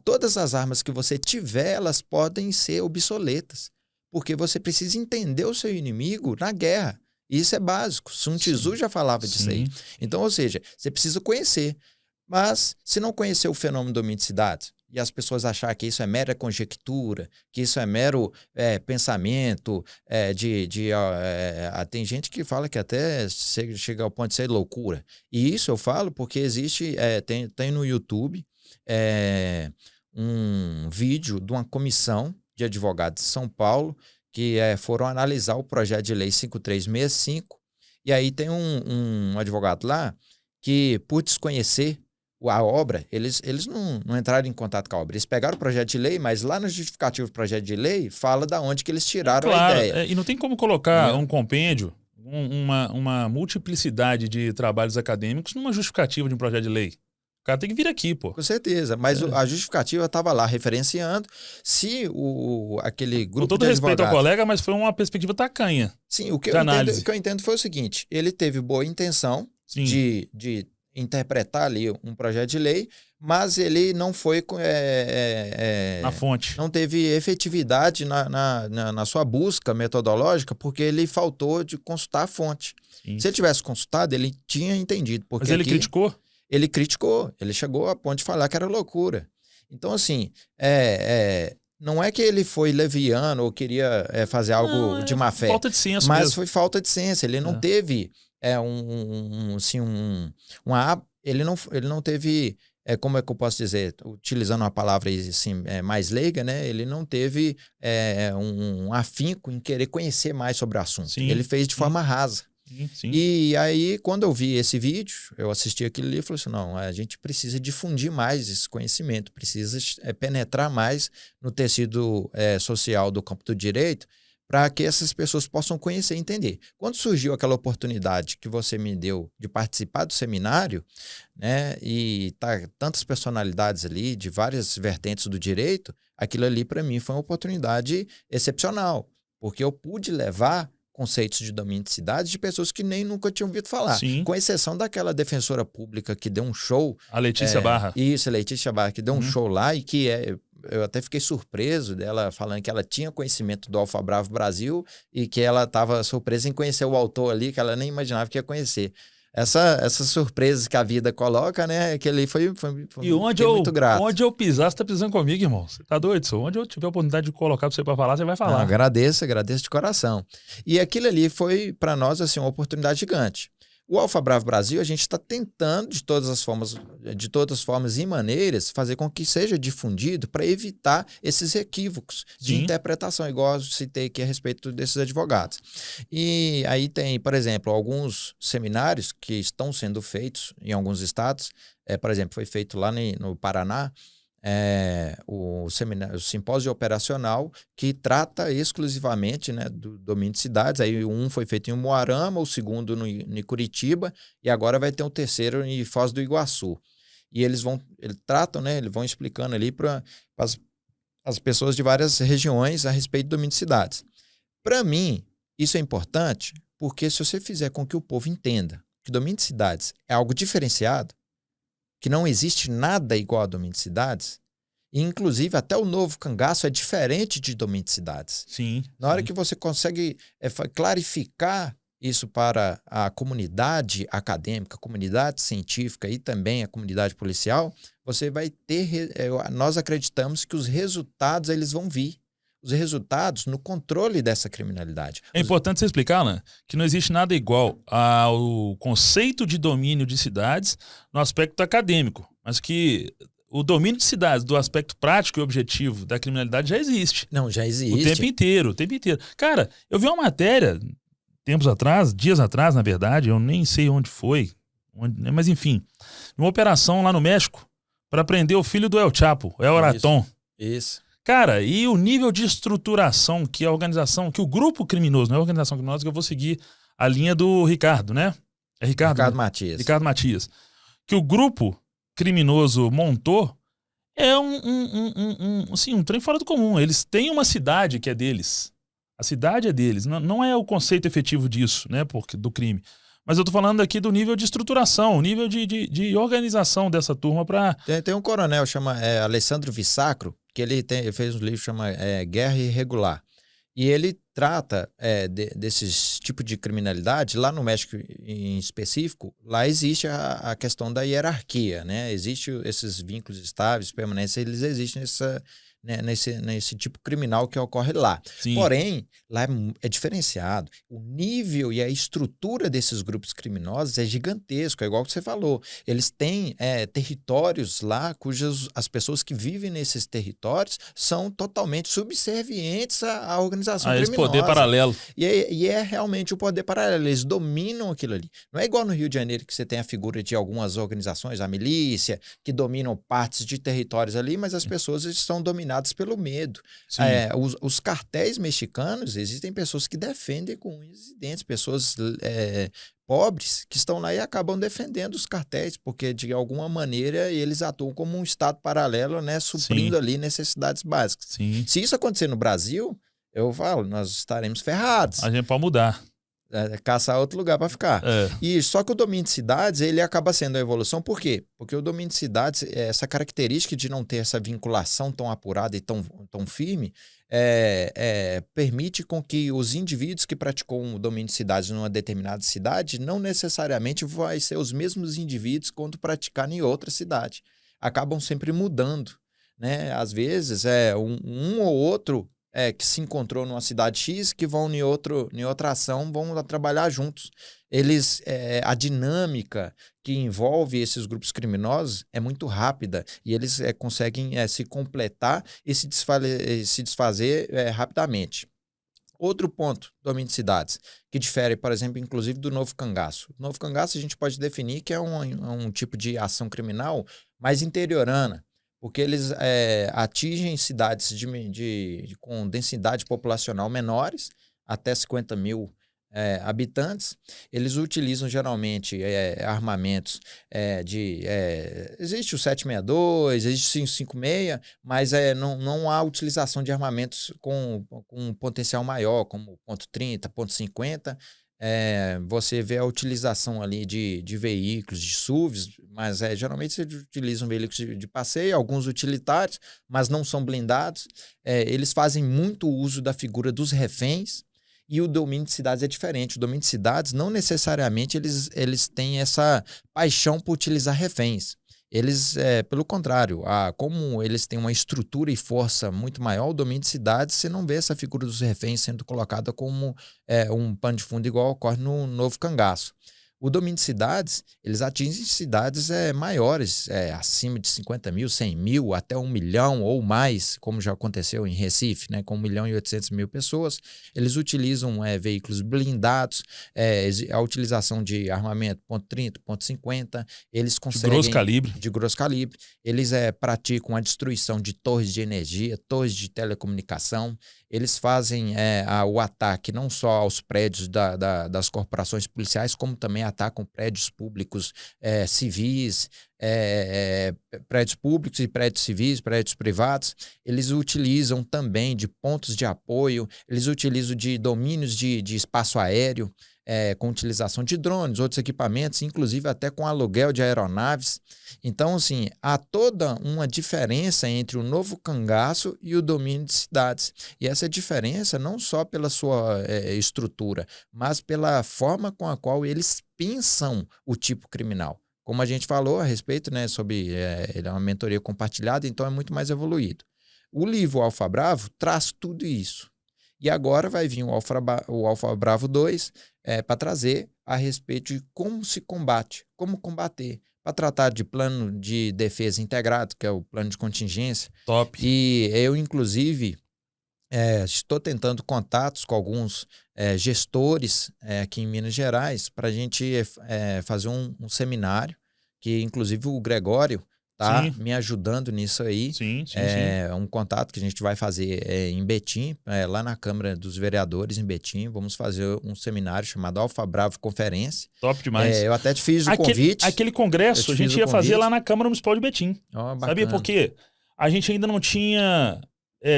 todas as armas que você tiver, elas podem ser obsoletas. Porque você precisa entender o seu inimigo na guerra. Isso é básico. Sun Tzu já falava disso aí. Então, ou seja, você precisa conhecer. Mas, se não conhecer o fenômeno do domínio de cidades, e as pessoas acharem que isso é mera conjectura, que isso é mero pensamento, tem gente que fala que até chega ao ponto de ser loucura. E isso eu falo porque existe, tem no YouTube um vídeo de uma comissão de advogados de São Paulo que foram analisar o projeto de lei 5365, e aí tem um advogado lá que, por desconhecer a obra, eles não entraram em contato com a obra. Eles pegaram o projeto de lei, mas lá no justificativo do projeto de lei fala da onde que eles tiraram a ideia. E não tem como colocar um compêndio, uma multiplicidade de trabalhos acadêmicos numa justificativa de um projeto de lei. O cara tem que vir aqui, pô. Com certeza, mas a justificativa estava lá referenciando se aquele grupo de advogados... Com todo respeito ao colega, mas foi uma perspectiva tacanha. Sim, o que eu entendo foi o seguinte, ele teve boa intenção de interpretar ali um projeto de lei, mas ele não foi... na fonte. Não teve efetividade na sua busca metodológica, porque ele faltou de consultar a fonte. Sim. Se ele tivesse consultado, ele tinha entendido. Mas ele criticou? Ele chegou a ponto de falar que era loucura. Então, assim, não é que ele foi leviano ou queria fazer algo Não, de má fé, falta de senso mas mesmo. foi falta de senso. Ele não teve ele não teve, como é que eu posso dizer, utilizando uma palavra assim, mais leiga, né? Ele não teve um afinco em querer conhecer mais sobre o assunto. Sim, ele fez de forma rasa. Sim. E aí, quando eu vi esse vídeo, eu assisti aquilo ali e falei assim, não, a gente precisa difundir mais esse conhecimento, precisa penetrar mais no tecido social do campo do direito para que essas pessoas possam conhecer e entender. Quando surgiu aquela oportunidade que você me deu de participar do seminário, né, e tantas personalidades ali, de várias vertentes do direito, aquilo ali para mim foi uma oportunidade excepcional, porque eu pude levar conceitos de dominicidade de pessoas que nem nunca tinham ouvido falar. Sim. Com exceção daquela defensora pública que deu um show. A Letícia Barra. Isso, a Letícia Barra, que deu um show lá e que eu até fiquei surpreso dela falando que ela tinha conhecimento do Alfa Bravo Brasil e que ela estava surpresa em conhecer o autor ali, que ela nem imaginava que ia conhecer. Essas surpresas que a vida coloca, né? Que ali foi e muito grato. Onde eu pisar, você tá pisando comigo, irmão. Você tá doido, senhor? Onde eu tiver a oportunidade de colocar pra você pra falar, você vai falar. Agradeço de coração. E aquilo ali foi, para nós, assim, uma oportunidade gigante. O Alfa Bravo Brasil, a gente está tentando, de todas as formas e maneiras, fazer com que seja difundido para evitar esses equívocos de interpretação, igual eu citei aqui a respeito desses advogados. E aí tem, por exemplo, alguns seminários que estão sendo feitos em alguns estados. Por exemplo, foi feito lá no Paraná, o simpósio operacional que trata exclusivamente, né, do domínio de cidades. Aí um foi feito em Umuarama, o segundo em Curitiba e agora vai ter um terceiro em Foz do Iguaçu. E eles tratam, né, eles vão explicando ali para as pessoas de várias regiões a respeito do domínio de cidades. Para mim, isso é importante porque se você fizer com que o povo entenda que domínio de cidades é algo diferenciado, que não existe nada igual a domínio de cidades, e inclusive até o novo cangaço é diferente de domínio de cidades. Sim. Na hora que você consegue clarificar isso para a comunidade acadêmica, a comunidade científica e também a comunidade policial, você vai ter, nós acreditamos que os resultados eles vão vir. Os resultados no controle dessa criminalidade. É importante você explicar, Alan, que não existe nada igual ao conceito de domínio de cidades no aspecto acadêmico, mas que o domínio de cidades do aspecto prático e objetivo da criminalidade já existe. Não, já existe. O tempo inteiro. Cara, eu vi uma matéria dias atrás, na verdade, eu nem sei onde foi, mas enfim, uma operação lá no México para prender o filho do El Chapo, El Raton. Isso. Cara, e o nível de estruturação que a organização, que o grupo criminoso, não é a organização criminosa, que eu vou seguir a linha do Ricardo, né? É Ricardo, né? Matias. Ricardo Matias. Que o grupo criminoso montou é um trem fora do comum. Eles têm uma cidade que é deles. A cidade é deles. Não é o conceito efetivo disso, né? Do crime. Mas eu tô falando aqui do nível de estruturação, o nível de organização dessa turma para... Tem um coronel, chama Alessandro Vissacro, que ele fez um livro que chama Guerra Irregular. E ele trata desses tipos de criminalidade. Lá no México, em específico, lá existe a questão da hierarquia, né? Existem esses vínculos estáveis, permanentes, eles existem nesse tipo criminal que ocorre lá. Sim. Porém, lá é diferenciado. O nível e a estrutura desses grupos criminosos é gigantesco, é igual que você falou. Eles têm territórios lá cujas as pessoas que vivem nesses territórios são totalmente subservientes à organização criminosa. Esse poder paralelo. E é realmente o poder paralelo. Eles dominam aquilo ali. Não é igual no Rio de Janeiro que você tem a figura de algumas organizações, a milícia, que dominam partes de territórios ali, mas as pessoas estão dominadas pelo medo. Os cartéis mexicanos, existem pessoas que defendem com unhas e dentes, pessoas pobres que estão lá e acabam defendendo os cartéis, porque de alguma maneira eles atuam como um estado paralelo, né, suprindo ali necessidades básicas. Sim. Se isso acontecer no Brasil, eu falo, nós estaremos ferrados. A gente pode mudar. Caçar outro lugar para ficar. E só que o domínio de cidades, ele acaba sendo a evolução. Por quê? Porque o domínio de cidades, essa característica de não ter essa vinculação tão apurada e tão firme, permite com que os indivíduos que praticam o domínio de cidades numa determinada cidade não necessariamente vai ser os mesmos indivíduos quando praticar em outra cidade. Acabam sempre mudando. né? Às vezes é um ou outro que se encontrou numa cidade X que vão em outra ação, vão lá trabalhar juntos. A dinâmica que envolve esses grupos criminosos é muito rápida e eles conseguem se completar e se desfazer rapidamente. Outro ponto, domínio de cidades, que difere, por exemplo, inclusive do novo cangaço. O novo cangaço a gente pode definir que é um tipo de ação criminal mais interiorana, porque eles atingem cidades com densidade populacional menores, até 50 mil habitantes. Eles utilizam geralmente armamentos existe o 762, existe o 556, mas não há utilização de armamentos com um potencial maior, como .30, .50. Você vê a utilização ali de veículos, de SUVs, mas geralmente se utilizam veículos de passeio, alguns utilitários, mas não são blindados. Eles fazem muito uso da figura dos reféns. E o domínio de cidades é diferente. O domínio de cidades, não necessariamente eles têm essa paixão por utilizar reféns. Eles, pelo contrário, como eles têm uma estrutura e força muito maior, o domínio de cidades, você não vê essa figura dos reféns sendo colocada como um pano de fundo igual ocorre no novo cangaço. O domínio de cidades, eles atingem cidades maiores, acima de 50 mil, 100 mil, até 1 milhão ou mais, como já aconteceu em Recife, né, com 1.800.000 pessoas. Eles utilizam veículos blindados, a utilização de armamento .30, .50, eles conseguem... De grosso calibre. Eles praticam a destruição de torres de energia, torres de telecomunicação. Eles fazem o ataque não só aos prédios das corporações policiais, como também atacam prédios públicos civis, prédios públicos e prédios civis, prédios privados. Eles utilizam também de pontos de apoio, eles utilizam de domínios de espaço aéreo, com utilização de drones, outros equipamentos, inclusive até com aluguel de aeronaves. Então, assim, há toda uma diferença entre o novo cangaço e o domínio de cidades. E essa diferença não só pela sua estrutura, mas pela forma com a qual eles pensam o tipo criminal. Como a gente falou a respeito, né, sobre ele é uma mentoria compartilhada, então é muito mais evoluído. O livro Alfa Bravo traz tudo isso. E agora vai vir o Alfa Bravo 2 para trazer a respeito de como se combate, como combater, para tratar de plano de defesa integrado, que é o plano de contingência. Top. E eu, inclusive, estou tentando contatos com alguns gestores aqui em Minas Gerais para a gente fazer um seminário, que inclusive o Gregório está me ajudando nisso aí. Sim. Um contato que a gente vai fazer em Betim, lá na Câmara dos Vereadores em Betim. Vamos fazer um seminário chamado Alfa Bravo Conferência. Top demais. Eu até te fiz o convite. Aquele congresso a gente ia fazer lá na Câmara Municipal de Betim. Sabia por quê? A gente ainda não tinha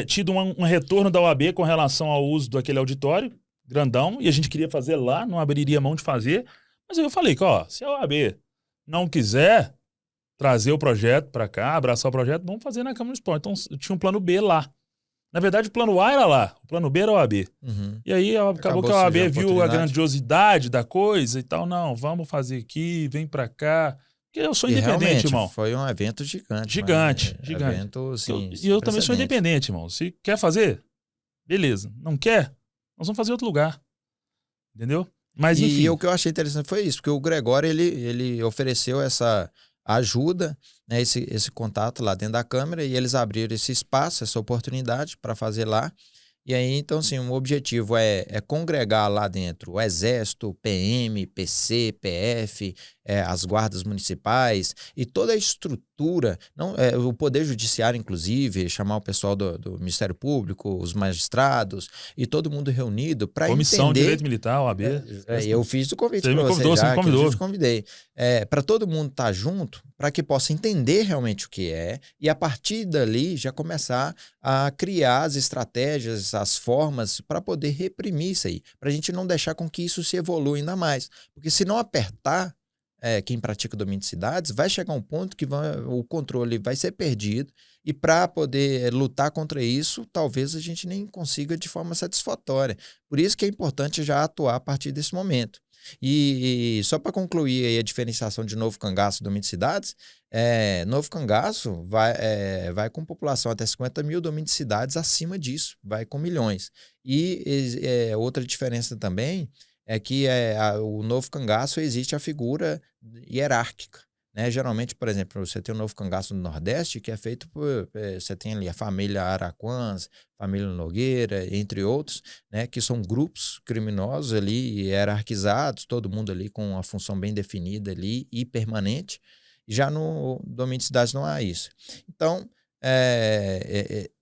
tido um retorno da OAB com relação ao uso daquele auditório grandão, e a gente queria fazer lá, não abriria mão de fazer. Mas aí eu falei que, se a OAB não quiser trazer o projeto para cá, abraçar o projeto, vamos fazer na Câmara Municipal. Então, tinha um plano B lá. Na verdade, o plano A era lá, o plano B era a OAB. Uhum. E aí, acabou que a OAB viu a grandiosidade da coisa e tal. Não, vamos fazer aqui, vem para cá. Porque eu sou independente, irmão. Foi um evento gigante. Gigante. Evento, assim, e eu também sou independente, irmão. Se quer fazer, beleza. Não quer, nós vamos fazer outro lugar. Entendeu? Mas, enfim. E o que eu achei interessante foi isso, porque o Gregório, ele ofereceu essa ajuda, né, esse contato lá dentro da Câmara, e eles abriram esse espaço, essa oportunidade para fazer lá. E aí, então, assim, o objetivo é congregar lá dentro o Exército, PM, PC, PF, as guardas municipais e toda a estrutura, o Poder Judiciário, inclusive, chamar o pessoal do Ministério Público, os magistrados e todo mundo reunido para entender... Comissão de Direito Militar, OAB. Eu fiz o convite para você já, você me convidou. Eu te convidei. Para todo mundo estar junto, para que possa entender realmente o que é e, a partir dali, já começar a criar as estratégias, as formas para poder reprimir isso aí, para a gente não deixar com que isso se evolua ainda mais. Porque se não apertar quem pratica o domínio de cidades, vai chegar um ponto que o controle vai ser perdido, e para poder lutar contra isso, talvez a gente nem consiga de forma satisfatória. Por isso que é importante já atuar a partir desse momento. E só para concluir aí a diferenciação de Novo Cangaço e Domínio de Cidades, Novo Cangaço vai com população até 50 mil, Domínio de Cidades acima disso, vai com milhões. E outra diferença também é que o Novo Cangaço existe a figura hierárquica. Né? Geralmente, por exemplo, você tem o Novo Cangaço no Nordeste, que é feito por... você tem ali a família Araquãs, família Nogueira, entre outros, né? Que são grupos criminosos ali, hierarquizados, todo mundo ali com uma função bem definida ali e permanente. Já no Domínio de Cidades não há isso. Então,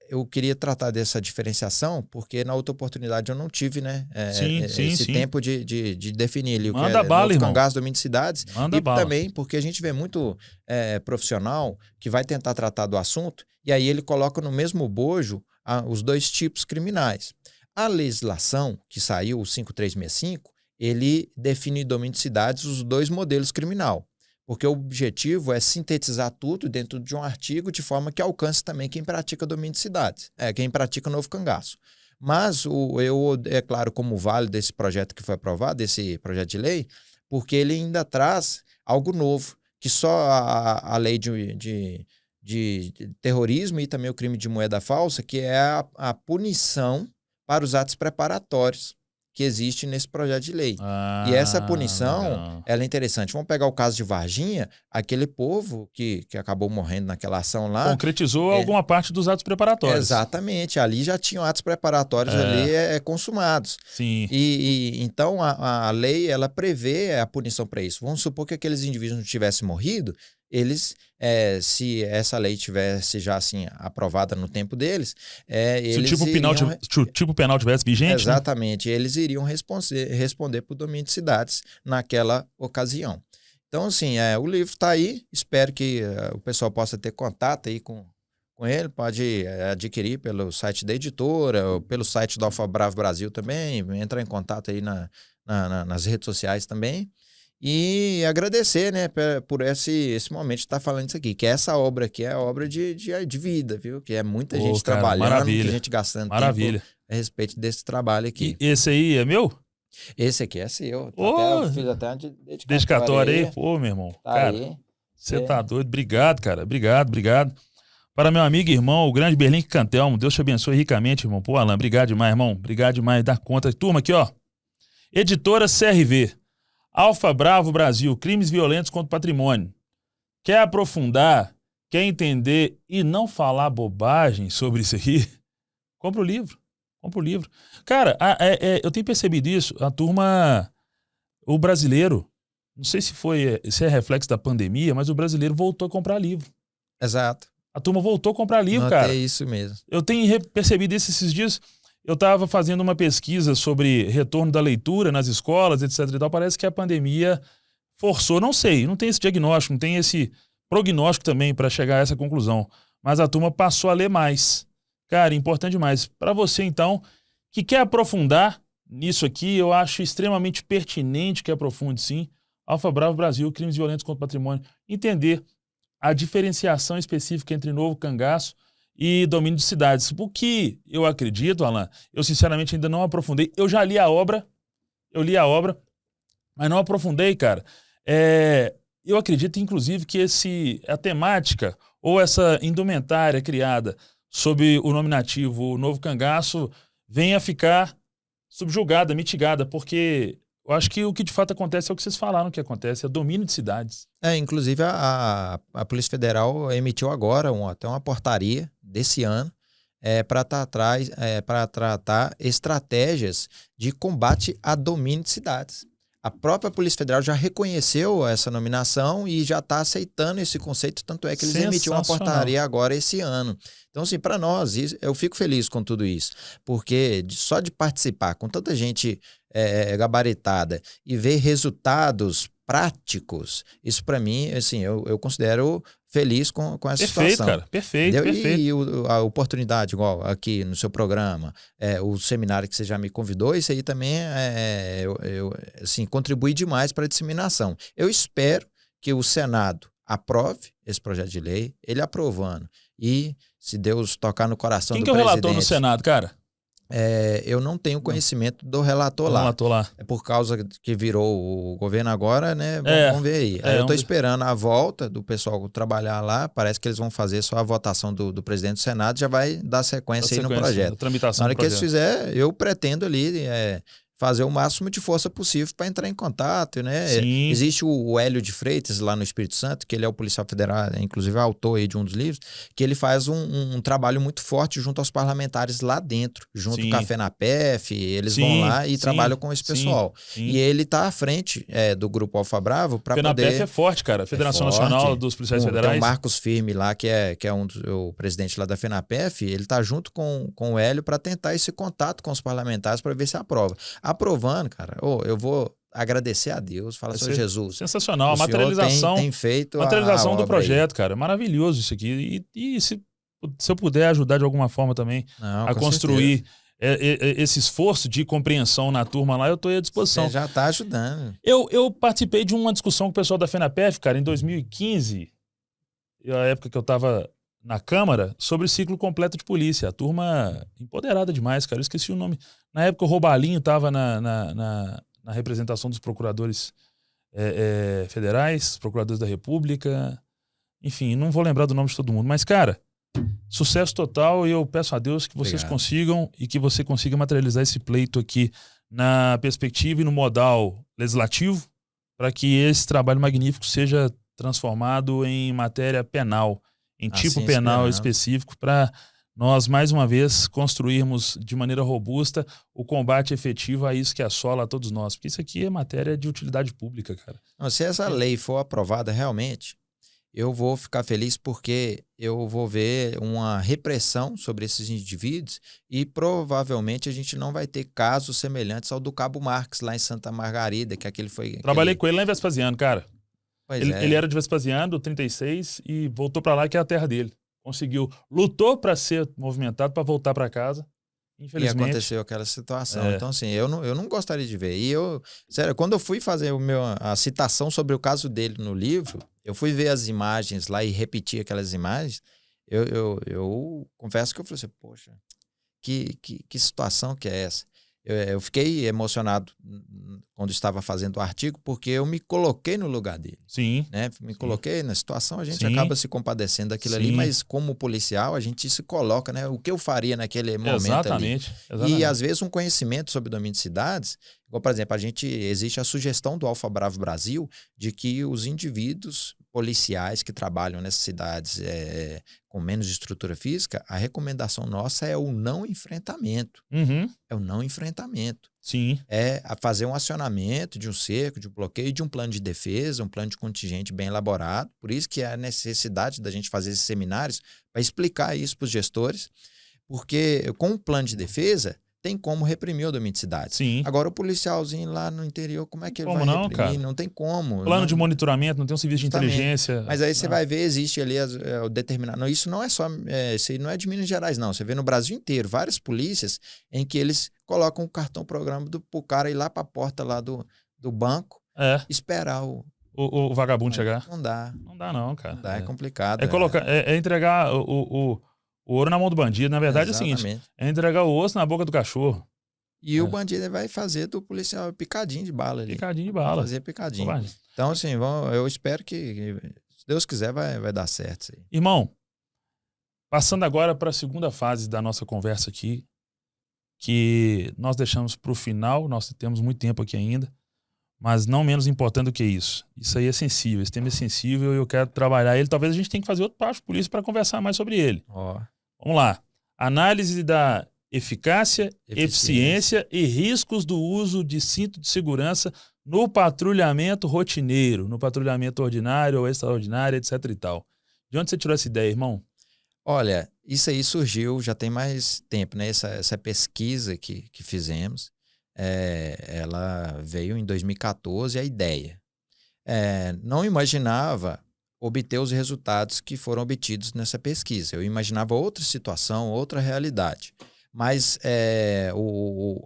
eu queria tratar dessa diferenciação, porque na outra oportunidade eu não tive, né, esse tempo de definir ali o que é Novo Cangaço, Domínio de Cidades. E também porque a gente vê muito profissional que vai tentar tratar do assunto e aí ele coloca no mesmo bojo os dois tipos criminais. A legislação que saiu, o 5365, ele define em Domínio de Cidades os dois modelos criminal. Porque o objetivo é sintetizar tudo dentro de um artigo de forma que alcance também quem pratica domínio de cidades, quem pratica Novo Cangaço. Mas eu declaro como válido esse projeto que foi aprovado, desse projeto de lei, porque ele ainda traz algo novo, que só a lei de terrorismo e também o crime de moeda falsa, que é a punição para os atos preparatórios que existe nesse projeto de lei. E essa punição, ela é interessante. Vamos pegar o caso de Varginha, aquele povo que acabou morrendo naquela ação lá. Concretizou alguma parte dos atos preparatórios. Exatamente. Ali já tinham atos preparatórios ali consumados. Sim. E então a lei, ela prevê a punição para isso. Vamos supor que aqueles indivíduos não tivessem morrido, eles, se essa lei tivesse já assim aprovada no tempo deles, eles se o tipo penal tivesse vigente, exatamente, né? Eles iriam responder por domínio de cidades naquela ocasião. Então, assim, o livro está aí, espero que o pessoal possa ter contato aí com ele, pode adquirir pelo site da editora, ou pelo site do Alfa Bravo Brasil também, entrar em contato aí nas redes sociais também. E agradecer, né, por esse momento de estar falando isso aqui, que essa obra aqui é obra de vida, viu? Que é muita gente trabalhando, muita gente gastando tempo a respeito desse trabalho aqui. E esse aí é meu? Esse aqui é seu. Fiz até uma dedicatória aí. Pô, meu irmão. Tá, cara, aí. Você tá doido. Obrigado, cara. Obrigado. Para meu amigo e irmão, o grande Berlim Cantelmo, Deus te abençoe ricamente, irmão. Pô, Alan, obrigado demais, irmão. Obrigado demais. Dá conta. Turma aqui, ó. Editora CRV. Alfa Bravo Brasil, crimes violentos contra o patrimônio. Quer aprofundar, quer entender e não falar bobagem sobre isso aqui? Compra o livro. Cara, eu tenho percebido isso, a turma, o brasileiro, não sei se é reflexo da pandemia, mas o brasileiro voltou a comprar livro. Exato. A turma voltou a comprar livro, Notei cara. É isso mesmo. Eu tenho percebido isso esses dias. Eu estava fazendo uma pesquisa sobre retorno da leitura nas escolas, etc. e tal. Parece que a pandemia forçou, não sei, não tem esse diagnóstico, não tem esse prognóstico também para chegar a essa conclusão. Mas a turma passou a ler mais. Cara, importante demais. Para você, então, que quer aprofundar nisso aqui, eu acho extremamente pertinente que aprofunde, sim. Alfa Bravo Brasil, crimes violentos contra o patrimônio. Entender a diferenciação específica entre Novo Cangaço e domínio de cidades. O que eu acredito, Alan, eu sinceramente ainda não aprofundei. Eu já li a obra, mas não aprofundei, cara. Eu acredito, inclusive, que a temática ou essa indumentária criada sob o nominativo Novo Cangaço venha a ficar subjugada, mitigada, porque eu acho que o que de fato acontece é o que vocês falaram que acontece, é domínio de cidades. Inclusive a Polícia Federal emitiu agora até uma portaria desse ano para tratar estratégias de combate a domínio de cidades. A própria Polícia Federal já reconheceu essa nominação e já está aceitando esse conceito, tanto é que eles emitiram uma portaria agora esse ano. Então, assim, para nós, eu fico feliz com tudo isso, porque só de participar com tanta gente gabaritada e ver resultados práticos, isso para mim, assim, eu considero feliz com essa situação. Cara, perfeito. E a oportunidade, igual aqui no seu programa, o seminário que você já me convidou, isso aí também assim, contribui demais para a disseminação. Eu espero que o Senado aprove esse projeto de lei, ele aprovando, e se Deus tocar no coração do presidente... Quem que é o relator no Senado, cara? Eu não tenho conhecimento do relator lá. Relator lá. É por causa que virou o governo agora, né? Vamos ver aí. Aí eu tô esperando a volta do pessoal trabalhar lá. Parece que eles vão fazer só a votação do presidente do Senado, já vai dar sequência aí no projeto. Tramitação. Na hora que eles fizerem, eu pretendo ali fazer o máximo de força possível para entrar em contato, né? Sim. Existe o Hélio de Freitas lá no Espírito Santo, que ele é o policial federal, inclusive autor aí de um dos livros, que ele faz um trabalho muito forte junto aos parlamentares lá dentro, junto com a FENAPEF, eles vão lá e trabalham com esse pessoal. E ele está à frente do Grupo Alfa Bravo para poder... FENAPEF é forte, cara. Federação Nacional dos Policiais Federais. Tem o Marcos Firme lá, que é o presidente lá da FENAPEF, ele está junto com o Hélio para tentar esse contato com os parlamentares para ver se aprova. Aprovando, cara, eu vou agradecer a Deus, falar, Senhor Jesus. Sensacional, a materialização. Tem feito materialização do projeto, aí. cara. Maravilhoso isso aqui. E se eu puder ajudar de alguma forma também a construir esse esforço de compreensão na turma lá, eu estou à disposição. Você já está ajudando. Eu participei de uma discussão com o pessoal da FENAPEF, cara, em 2015, a época que eu estava na Câmara, sobre o ciclo completo de polícia. A turma empoderada demais, cara. Eu esqueci o nome. Na época o Robalinho estava na representação dos procuradores federais, procuradores da República. Enfim, não vou lembrar do nome de todo mundo. Mas, cara, sucesso total, e eu peço a Deus que vocês consigam e que você consiga materializar esse pleito aqui na perspectiva e no modal legislativo, para que esse trabalho magnífico seja transformado em matéria penal, em tipo penal específico, para nós, mais uma vez, construirmos de maneira robusta o combate efetivo a isso que assola a todos nós. Porque isso aqui é matéria de utilidade pública, cara. Não, se essa lei for aprovada realmente, eu vou ficar feliz porque eu vou ver uma repressão sobre esses indivíduos e provavelmente a gente não vai ter casos semelhantes ao do Cabo Marques, lá em Santa Margarida, que aquele foi... Trabalhei com ele lá em Vespasiano, cara. Ele era de Vespasiano, do 36, e voltou para lá, que é a terra dele. Conseguiu, lutou para ser movimentado, para voltar para casa. Infelizmente. E aconteceu aquela situação. Então, assim, eu não gostaria de ver. E sério, quando eu fui fazer a citação sobre o caso dele no livro, eu fui ver as imagens lá e repetir aquelas imagens, eu confesso que eu falei assim, poxa, que situação que é essa? Eu fiquei emocionado quando estava fazendo o artigo, porque eu me coloquei no lugar dele. Sim. Né? Me coloquei na situação, a gente acaba se compadecendo daquilo ali, mas como policial, a gente se coloca, né? O que eu faria naquele momento ali. Exatamente. E às vezes um conhecimento sobre domínio de cidades, igual, por exemplo, existe a sugestão do Alfa Bravo Brasil de que os indivíduos policiais que trabalham nessas cidades com menos estrutura física, a recomendação nossa é o não enfrentamento. É o não enfrentamento. Sim. É a fazer um acionamento de um cerco, de um bloqueio, de um plano de defesa, um plano de contingente bem elaborado. Por isso que é a necessidade da gente fazer esses seminários para explicar isso para os gestores, porque com o plano de defesa tem como reprimir o domínio de cidade. Sim. Agora, o policialzinho lá no interior, como é que ele vai reprimir? Cara? Não tem como. Plano de monitoramento, não tem um serviço de inteligência. Mas aí você vai ver, existe ali o determinado... Não, isso não é só... isso aí não é de Minas Gerais, não. Você vê no Brasil inteiro várias polícias em que eles colocam o cartão programa pro cara ir lá para a porta lá do banco, esperar o vagabundo chegar. Não dá. Não dá não, cara. Não dá, é complicado. É entregar o ouro na mão do bandido. Na verdade, exatamente. É o seguinte, é entregar o osso na boca do cachorro. E o bandido vai fazer do policial picadinho de bala ali. Picadinho de bala. Fazer picadinho. Então, assim, eu espero que, se Deus quiser, vai dar certo isso aí. Irmão, passando agora para a segunda fase da nossa conversa aqui, que nós deixamos para o final, nós temos muito tempo aqui ainda, mas não menos importante do que isso. Isso aí é sensível, esse tema é sensível e eu quero trabalhar ele. Talvez a gente tenha que fazer outro passo de polícia para conversar mais sobre ele. Vamos lá. Análise da eficácia, eficiência e riscos do uso de cinto de segurança no patrulhamento rotineiro, no patrulhamento ordinário ou extraordinário, etc e tal. De onde você tirou essa ideia, irmão? Olha, isso aí surgiu já tem mais tempo, né? Essa pesquisa que fizemos, ela veio em 2014, a ideia. Não imaginava obter os resultados que foram obtidos nessa pesquisa. Eu imaginava outra situação, outra realidade. Mas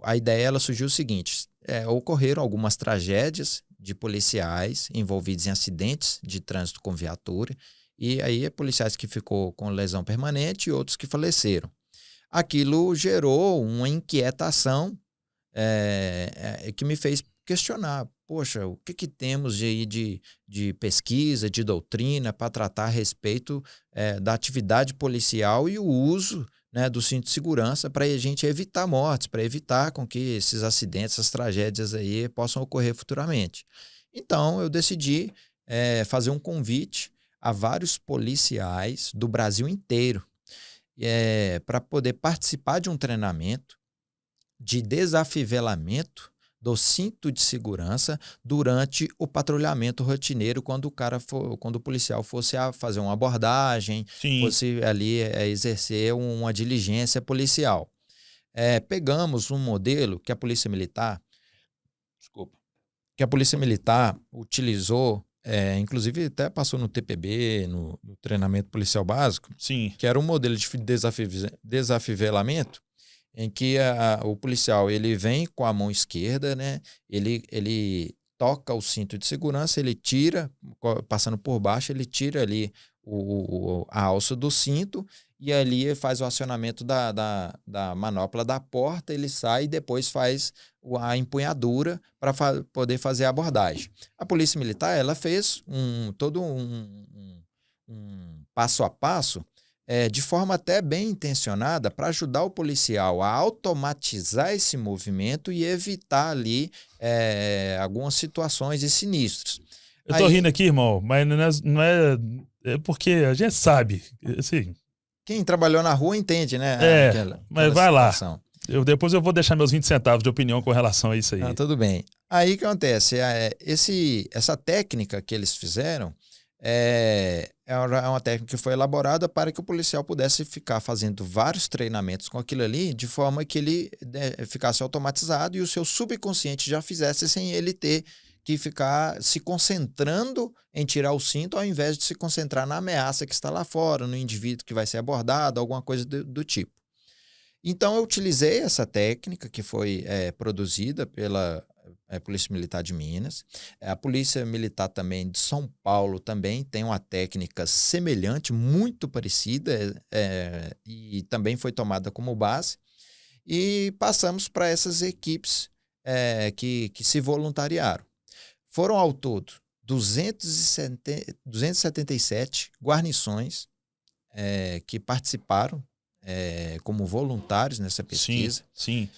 a ideia ela surgiu o seguinte, ocorreram algumas tragédias de policiais envolvidos em acidentes de trânsito com viatura, e aí policiais que ficou com lesão permanente e outros que faleceram. aquilo gerou uma inquietação que me fez questionar. Poxa, o que temos de pesquisa, de doutrina para tratar a respeito da atividade policial e o uso, né, do cinto de segurança para a gente evitar mortes, para evitar com que esses acidentes, essas tragédias aí possam ocorrer futuramente. Então, eu decidi fazer um convite a vários policiais do Brasil inteiro para poder participar de um treinamento de desafivelamento do cinto de segurança durante o patrulhamento rotineiro, quando o policial fosse a fazer uma abordagem, Sim. fosse ali exercer uma diligência policial. Pegamos um modelo que a Polícia Militar utilizou, inclusive até passou no TPB, no treinamento policial básico, Sim. que era um modelo de desafivelamento, em que o policial ele vem com a mão esquerda, né? Ele toca o cinto de segurança, ele tira, passando por baixo, ele tira ali a alça do cinto e ali faz o acionamento da manopla da porta, ele sai e depois faz a empunhadura para poder fazer a abordagem. A Polícia Militar ela fez todo um passo a passo, de forma até bem intencionada, para ajudar o policial a automatizar esse movimento e evitar ali algumas situações e sinistros. Eu tô rindo aqui, irmão, mas não é porque a gente sabe, assim... Quem trabalhou na rua entende, né? Mas vai situação. Lá. Depois eu vou deixar meus 20 centavos de opinião com relação a isso aí. Tudo bem. Aí o que acontece? Essa técnica que eles fizeram é uma técnica que foi elaborada para que o policial pudesse ficar fazendo vários treinamentos com aquilo ali, de forma que ele ficasse automatizado e o seu subconsciente já fizesse sem ele ter que ficar se concentrando em tirar o cinto, ao invés de se concentrar na ameaça que está lá fora, no indivíduo que vai ser abordado, alguma coisa do tipo. Então, eu utilizei essa técnica que foi produzida pela Polícia Militar de Minas. A Polícia Militar também de São Paulo também tem uma técnica semelhante, muito parecida, e também foi tomada como base. E passamos para essas equipes que se voluntariaram. Foram ao todo 277 guarnições que participaram como voluntários nessa pesquisa. Sim.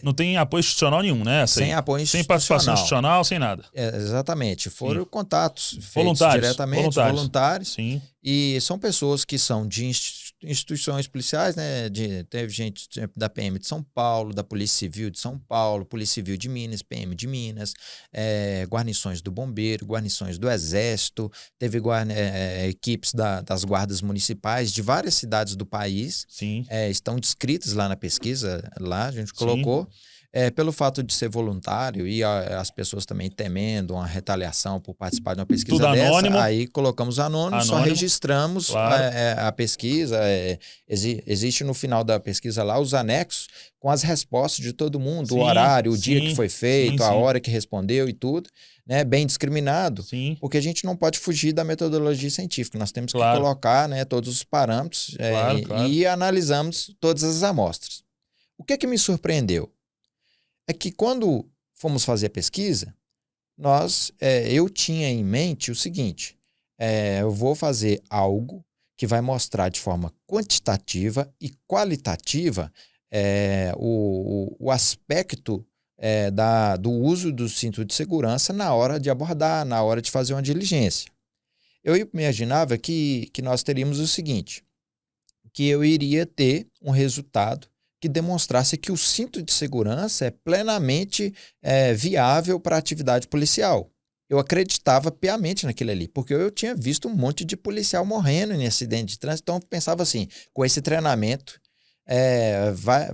Não tem apoio institucional nenhum, né? Sem apoio institucional. Sem participação institucional, sem nada. Exatamente. Foram contatos feitos voluntários, diretamente, voluntários. Sim. E são pessoas que são de instituições policiais, né? Teve gente da PM de São Paulo, da Polícia Civil de São Paulo, Polícia Civil de Minas, PM de Minas, guarnições do Bombeiro, guarnições do Exército, teve equipes das guardas municipais de várias cidades do país. Sim. Estão descritas lá na pesquisa, lá a gente colocou. Sim. Pelo fato de ser voluntário e as pessoas também temendo uma retaliação por participar de uma pesquisa tudo dessa, anônimo. Aí colocamos anônimo, só registramos a pesquisa. Existe no final da pesquisa lá os anexos com as respostas de todo mundo, o horário, o dia que foi feito, a hora que respondeu e tudo, né, bem discriminado, porque a gente não pode fugir da metodologia científica, nós temos que colocar, né, todos os parâmetros e analisamos todas as amostras. O que me surpreendeu? É que quando fomos fazer a pesquisa, eu tinha em mente o seguinte, eu vou fazer algo que vai mostrar de forma quantitativa e qualitativa o aspecto do uso do cinto de segurança na hora de abordar, na hora de fazer uma diligência. Eu imaginava que nós teríamos o seguinte, que eu iria ter um resultado que demonstrasse que o cinto de segurança é plenamente viável para a atividade policial. Eu acreditava piamente naquilo ali, porque eu tinha visto um monte de policial morrendo em acidente de trânsito, então eu pensava assim, com esse treinamento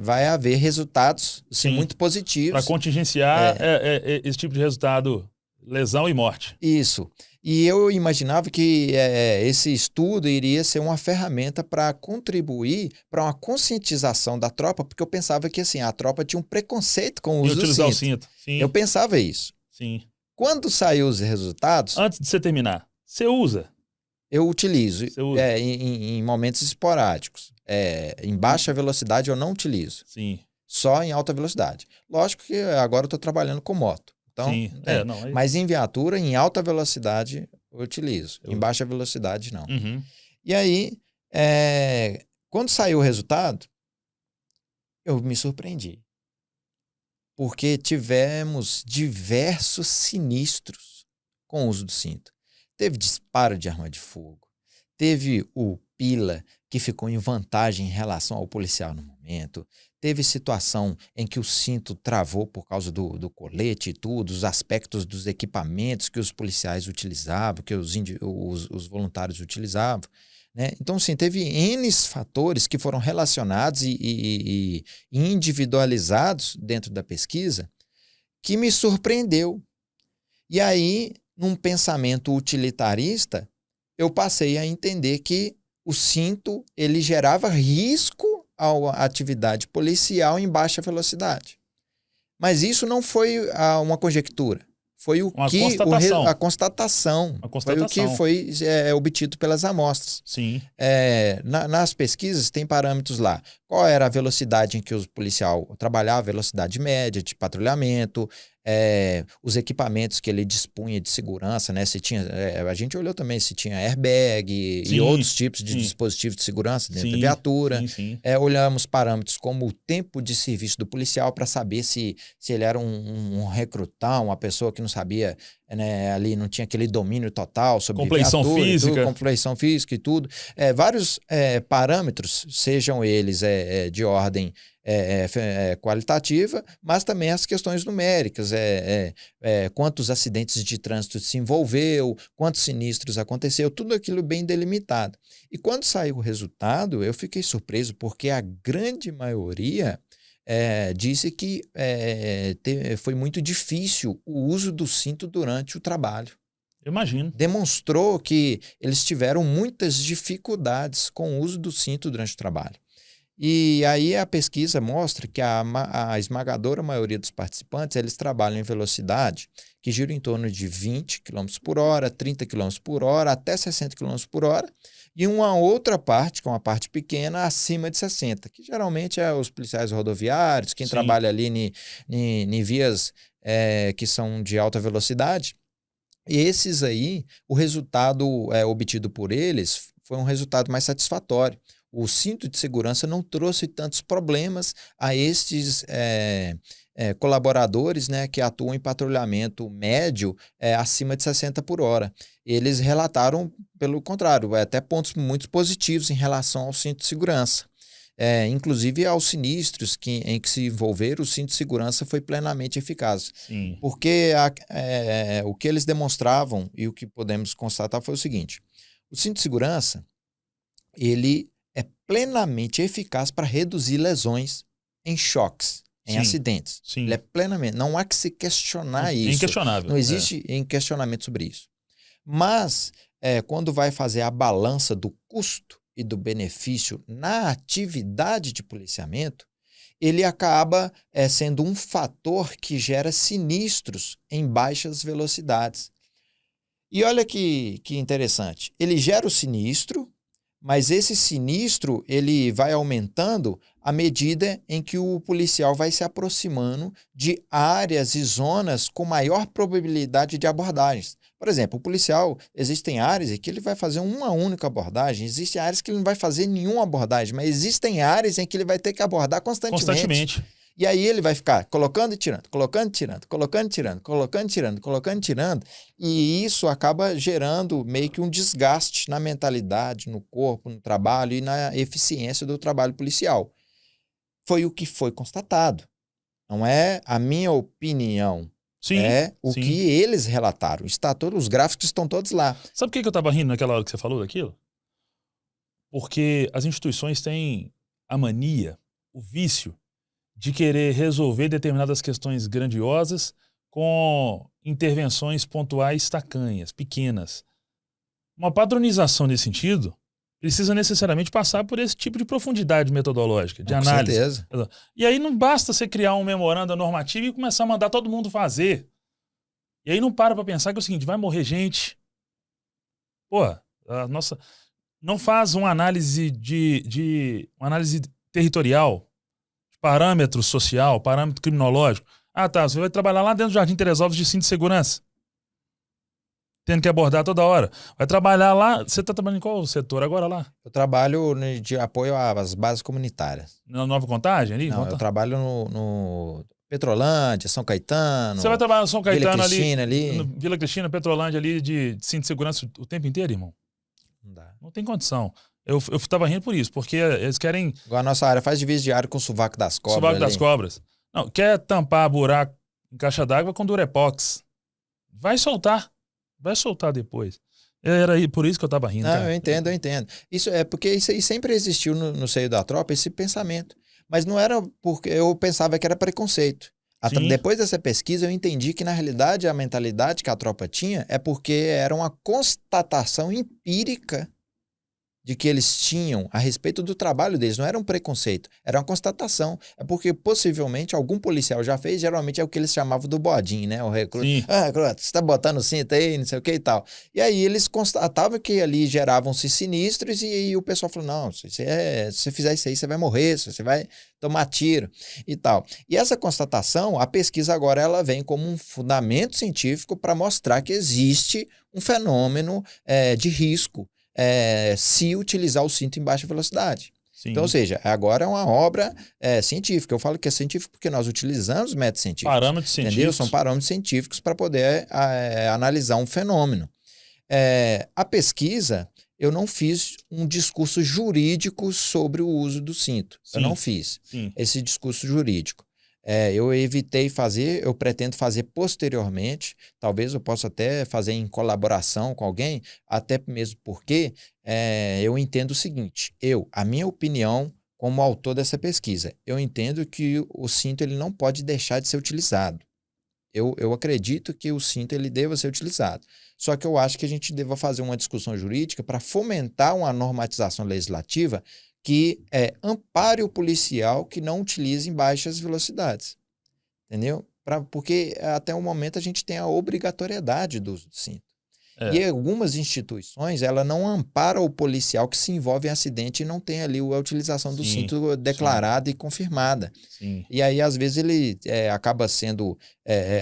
vai haver resultados muito positivos. Para contingenciar esse tipo de resultado, lesão e morte. Isso. E eu imaginava que esse estudo iria ser uma ferramenta para contribuir para uma conscientização da tropa, porque eu pensava que assim, a tropa tinha um preconceito com o uso do cinto. O cinto. Sim. Eu pensava isso. Sim. Quando saiu os resultados... Antes de você terminar, você usa? Eu utilizo Você usa? em momentos esporádicos. Em baixa velocidade eu não utilizo. Sim. Só em alta velocidade. Lógico que agora eu estou trabalhando com moto. Então, Sim. não tem. Não, Mas em viatura, em alta velocidade, eu utilizo. Em uso. baixa velocidade, não. Uhum. E aí, quando saiu o resultado, eu me surpreendi. Porque tivemos diversos sinistros com o uso do cinto. Teve disparo de arma de fogo. Teve o pila que ficou em vantagem em relação ao policial no momento. Teve situação em que o cinto travou por causa do colete e tudo, os aspectos dos equipamentos que os policiais utilizavam, que os voluntários utilizavam. Né? Então, sim, teve N fatores que foram relacionados e individualizados dentro da pesquisa que me surpreendeu. E aí, num pensamento utilitarista, eu passei a entender que o cinto ele gerava risco à atividade policial em baixa velocidade. Mas isso não foi uma conjectura. Foi Uma constatação. a constatação. Uma constatação. Foi o que foi obtido pelas amostras. Sim. Nas pesquisas tem parâmetros lá. Qual era a velocidade em que o policial trabalhava, a velocidade média de patrulhamento, os equipamentos que ele dispunha de segurança, né? Se tinha, a gente olhou também se tinha airbag Sim, e outros tipos de sim. dispositivos de segurança dentro Sim, da viatura. sim, sim. Olhamos parâmetros como o tempo de serviço do policial para saber se ele era um recrutão, uma pessoa que não sabia, né, ali não tinha aquele domínio total sobre Compleição viatura, física. tudo, compleição física e tudo. Vários parâmetros, sejam eles de ordem qualitativa, mas também as questões numéricas, quantos acidentes de trânsito se envolveu, quantos sinistros aconteceu, tudo aquilo bem delimitado. E quando saiu o resultado, eu fiquei surpreso, porque a grande maioria disse que foi muito difícil o uso do cinto durante o trabalho. Imagino. Demonstrou que eles tiveram muitas dificuldades com o uso do cinto durante o trabalho. E aí a pesquisa mostra que a esmagadora maioria dos participantes, eles trabalham em velocidade que gira em torno de 20 km por hora, 30 km por hora, até 60 km por hora, e uma outra parte, que é uma parte pequena, acima de 60, que geralmente é os policiais rodoviários, quem Sim. trabalha ali em vias que são de alta velocidade. E esses aí, o resultado obtido por eles foi um resultado mais satisfatório. O cinto de segurança não trouxe tantos problemas a estes colaboradores, né, que atuam em patrulhamento médio acima de 60 por hora. Eles relataram, pelo contrário, até pontos muito positivos em relação ao cinto de segurança. Inclusive aos sinistros em que se envolveram, o cinto de segurança foi plenamente eficaz. Sim. Porque o que eles demonstravam e o que podemos constatar foi o seguinte: o cinto de segurança ele é plenamente eficaz para reduzir lesões em choques, em acidentes. Sim. Ele é plenamente, não há que se questionar isso. É inquestionável. Não existe questionamento sobre isso. Mas, quando vai fazer a balança do custo e do benefício na atividade de policiamento, ele acaba sendo um fator que gera sinistros em baixas velocidades. E olha que interessante, ele gera o sinistro, mas esse sinistro ele vai aumentando à medida em que o policial vai se aproximando de áreas e zonas com maior probabilidade de abordagens. Por exemplo, o policial, existem áreas em que ele vai fazer uma única abordagem, existem áreas que ele não vai fazer nenhuma abordagem, mas existem áreas em que ele vai ter que abordar constantemente. E aí ele vai ficar colocando e tirando, colocando e tirando, colocando e tirando, colocando e tirando, colocando e tirando. E isso acaba gerando meio que um desgaste na mentalidade, no corpo, no trabalho e na eficiência do trabalho policial. Foi o que foi constatado. Não é a minha opinião. Sim, é o que eles relataram. Os gráficos estão todos lá. Sabe por que eu estava rindo naquela hora que você falou daquilo? Porque as instituições têm a mania, o vício, de querer resolver determinadas questões grandiosas com intervenções pontuais tacanhas, pequenas. Uma padronização nesse sentido precisa necessariamente passar por esse tipo de profundidade metodológica, de análise. Com certeza. E aí não basta você criar um memorando normativo e começar a mandar todo mundo fazer. E aí não para pensar que é o seguinte, vai morrer gente. Pô, A nossa não faz uma análise uma análise territorial, parâmetro social, parâmetro criminológico. Ah, tá, você vai trabalhar lá dentro do Jardim Teresópolis de cinto de segurança, tendo que abordar toda hora. Vai trabalhar lá, você tá trabalhando em qual setor agora lá? Eu trabalho de apoio às bases comunitárias. Na Nova Contagem ali? Não, eu trabalho no Petrolândia, São Caetano. Você vai trabalhar no São Caetano Vila Cristina ali. Vila Cristina, Petrolândia ali de cinto de segurança o tempo inteiro, irmão? Não dá. Não tem condição. Eu tava rindo por isso, porque eles querem... Igual a nossa área faz divisa diário com o sovaco das cobras. Sovaco ali. das cobras. Não, quer tampar buraco em caixa d'água com Durepox. Vai soltar depois. Era aí, por isso que eu tava rindo. Não, cara. eu entendo. Isso é porque isso aí sempre existiu no seio da tropa, esse pensamento. Mas não era porque eu pensava que era preconceito. Depois dessa pesquisa, eu entendi que, na realidade, a mentalidade que a tropa tinha é porque era uma constatação empírica de que eles tinham a respeito do trabalho deles. Não era um preconceito, era uma constatação. É porque, possivelmente, algum policial já fez, geralmente é o que eles chamavam do bodinho, né? O recruta. Recruta, você tá botando cinto aí, não sei o que e tal. E aí eles constatavam que ali geravam-se sinistros e o pessoal falou, não, se você fizer isso aí, você vai morrer, você vai tomar tiro e tal. E essa constatação, a pesquisa agora, ela vem como um fundamento científico para mostrar que existe um fenômeno de risco se utilizar o cinto em baixa velocidade. Sim. Então, ou seja, agora é uma obra científica. Eu falo que é científico porque nós utilizamos métodos científicos. Parâmetros científicos. Entendeu? São parâmetros científicos para poder analisar um fenômeno. A pesquisa, eu não fiz um discurso jurídico sobre o uso do cinto. Sim. Eu não fiz esse discurso jurídico. Eu evitei fazer, eu pretendo fazer posteriormente, talvez eu possa até fazer em colaboração com alguém, até mesmo porque eu entendo o seguinte, a minha opinião como autor dessa pesquisa, eu entendo que o cinto ele não pode deixar de ser utilizado. Eu acredito que o cinto ele deva ser utilizado. Só que eu acho que a gente deva fazer uma discussão jurídica para fomentar uma normatização legislativa que ampare o policial que não utilize em baixas velocidades. Entendeu? Porque até o momento a gente tem a obrigatoriedade do uso do cinto. E algumas instituições, ela não ampara o policial que se envolve em acidente e não tem ali a utilização do cinto declarada e confirmada. Sim. E aí, às vezes, ele acaba sendo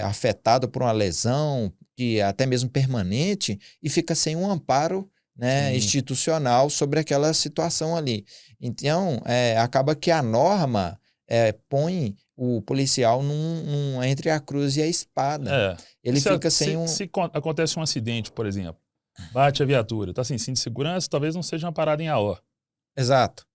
afetado por uma lesão, que até mesmo permanente, e fica sem um amparo institucional sobre aquela situação ali. Então, acaba que a norma põe o policial entre a cruz e a espada. Ele fica sem um... Se acontece um acidente, por exemplo, bate a viatura, tá sem cinto de segurança, talvez não seja uma parada em AO. Exato.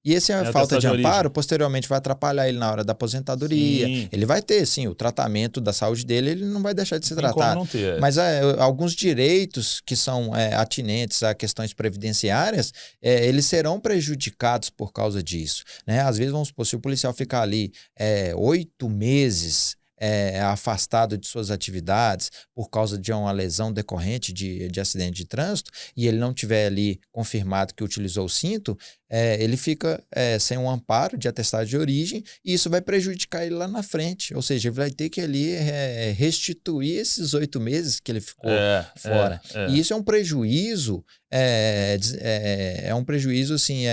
E essa falta de amparo, posteriormente, vai atrapalhar ele na hora da aposentadoria. Sim. Ele vai ter, sim, o tratamento da saúde dele, ele não vai deixar de ser tratado. Como não ter. Mas alguns direitos que são atinentes a questões previdenciárias, eles serão prejudicados por causa disso. Né? Às vezes, vamos supor, se o policial ficar ali 8 meses afastado de suas atividades por causa de uma lesão decorrente de acidente de trânsito e ele não tiver ali confirmado que utilizou o cinto, ele fica sem um amparo de atestado de origem e isso vai prejudicar ele lá na frente. Ou seja, ele vai ter que ali restituir esses 8 meses que ele ficou fora. E isso é um prejuízo, um prejuízo assim,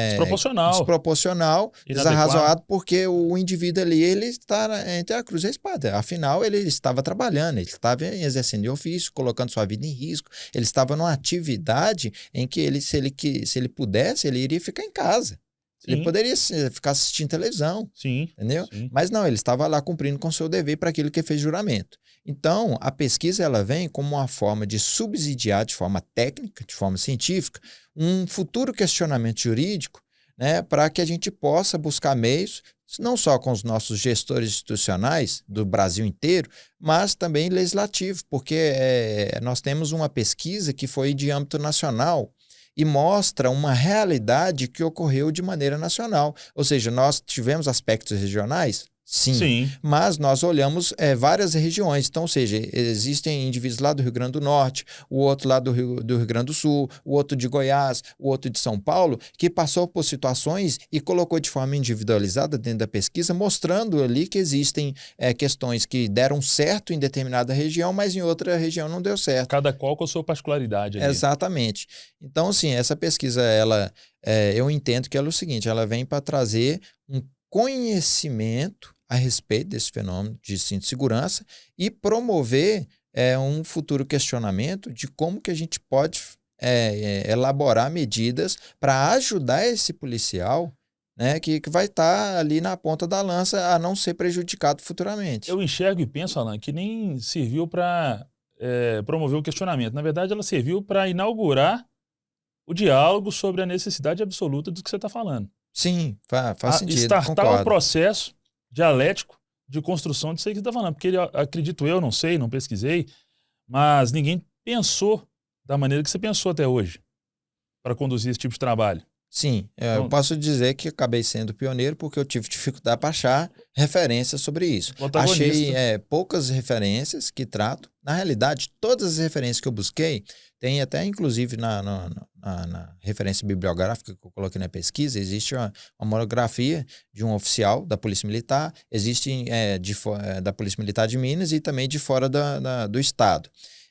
desproporcional, desarrazoado, porque o indivíduo ali, ele está entre a cruz e a espada. Afinal, ele estava trabalhando, ele estava exercendo de ofício, colocando sua vida em risco, ele estava numa atividade em que se ele pudesse, ele iria ficar em casa. Sim. Ele poderia ficar assistindo televisão, entendeu? Sim. Mas não, ele estava lá cumprindo com o seu dever para aquilo que fez juramento. Então, a pesquisa ela vem como uma forma de subsidiar de forma técnica, de forma científica, um futuro questionamento jurídico, né, para que a gente possa buscar meios, não só com os nossos gestores institucionais do Brasil inteiro, mas também legislativo, porque nós temos uma pesquisa que foi de âmbito nacional e mostra uma realidade que ocorreu de maneira nacional. Ou seja, nós tivemos aspectos regionais? Sim, mas nós olhamos várias regiões. Então, ou seja, existem indivíduos lá do Rio Grande do Norte, o outro lá do Rio Grande do Sul, o outro de Goiás, o outro de São Paulo, que passou por situações e colocou de forma individualizada dentro da pesquisa, mostrando ali que existem questões que deram certo em determinada região, mas em outra região não deu certo. Cada qual com a sua particularidade ali. Exatamente. Então, assim, essa pesquisa, eu entendo que ela é o seguinte, ela vem para trazer um conhecimento a respeito desse fenômeno de cinto de segurança e promover um futuro questionamento de como que a gente pode elaborar medidas para ajudar esse policial, né, que vai estar ali na ponta da lança a não ser prejudicado futuramente. Eu enxergo e penso, Alan, que nem serviu para promover o questionamento. Na verdade, ela serviu para inaugurar o diálogo sobre a necessidade absoluta do que você está falando. Sim, faz sentido, Startar concordo. o processo dialético de construção disso aí que você está falando. Porque acredito eu, não sei, não pesquisei, mas ninguém pensou da maneira que você pensou até hoje para conduzir esse tipo de trabalho. Sim, eu posso dizer que acabei sendo pioneiro porque eu tive dificuldade para achar referências sobre isso. Achei poucas referências que tratam. Na realidade, todas as referências que eu busquei, tem até inclusive na referência bibliográfica que eu coloquei na pesquisa, existe uma monografia de um oficial da Polícia Militar, existe da Polícia Militar de Minas e também de fora do estado.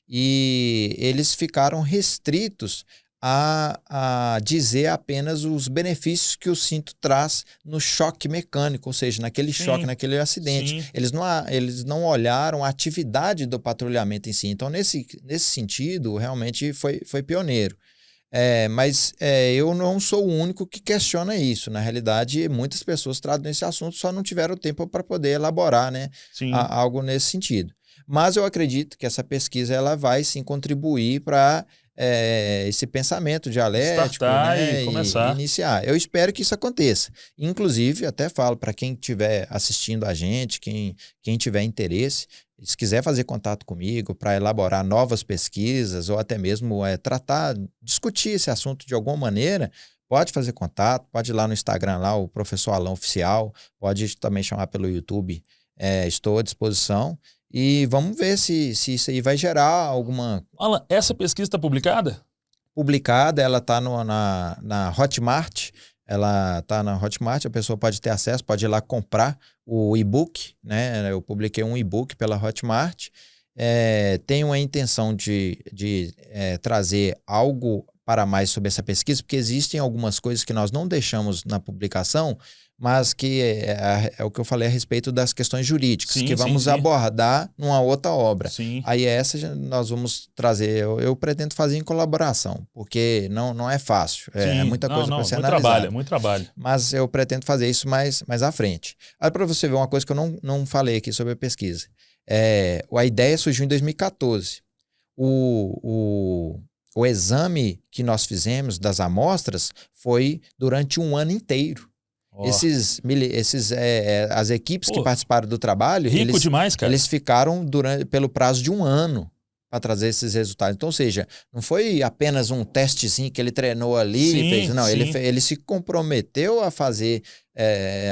E eles ficaram restritos a dizer apenas os benefícios que o cinto traz no choque mecânico, ou seja, naquele choque, naquele acidente. Eles não olharam a atividade do patrulhamento em si. Então, nesse sentido, realmente foi pioneiro. Mas eu não sou o único que questiona isso. Na realidade, muitas pessoas tratam esse assunto, só não tiveram tempo para poder elaborar, né, algo nesse sentido. Mas eu acredito que essa pesquisa ela vai sim contribuir para esse pensamento dialético, né, e começar. Iniciar. Eu espero que isso aconteça. Inclusive, até falo para quem estiver assistindo a gente, quem tiver interesse, se quiser fazer contato comigo para elaborar novas pesquisas ou até mesmo discutir esse assunto de alguma maneira, pode fazer contato, pode ir lá no Instagram, lá, o Professor Alan Oficial, pode também chamar pelo YouTube, estou à disposição. E vamos ver se isso aí vai gerar alguma... Alan, essa pesquisa está publicada? Publicada, ela está na Hotmart. Ela está na Hotmart, a pessoa pode ter acesso, pode ir lá comprar o e-book, né? Eu publiquei um e-book pela Hotmart. Tenho a intenção de trazer algo para mais sobre essa pesquisa, porque existem algumas coisas que nós não deixamos na publicação, mas que é o que eu falei a respeito das questões jurídicas, que vamos abordar numa outra obra. Sim. Aí essa nós vamos trazer, eu pretendo fazer em colaboração, porque não é fácil, é muita coisa para ser analisada. Muito trabalho. Mas eu pretendo fazer isso mais à frente. Aí para você ver uma coisa que eu não falei aqui sobre a pesquisa. A ideia surgiu em 2014. O exame que nós fizemos das amostras foi durante um ano inteiro. As equipes que participaram do trabalho, eles ficaram pelo prazo de um ano para trazer esses resultados. Então, ou seja, não foi apenas um testezinho que ele treinou ali e fez. Não, ele se comprometeu a fazer,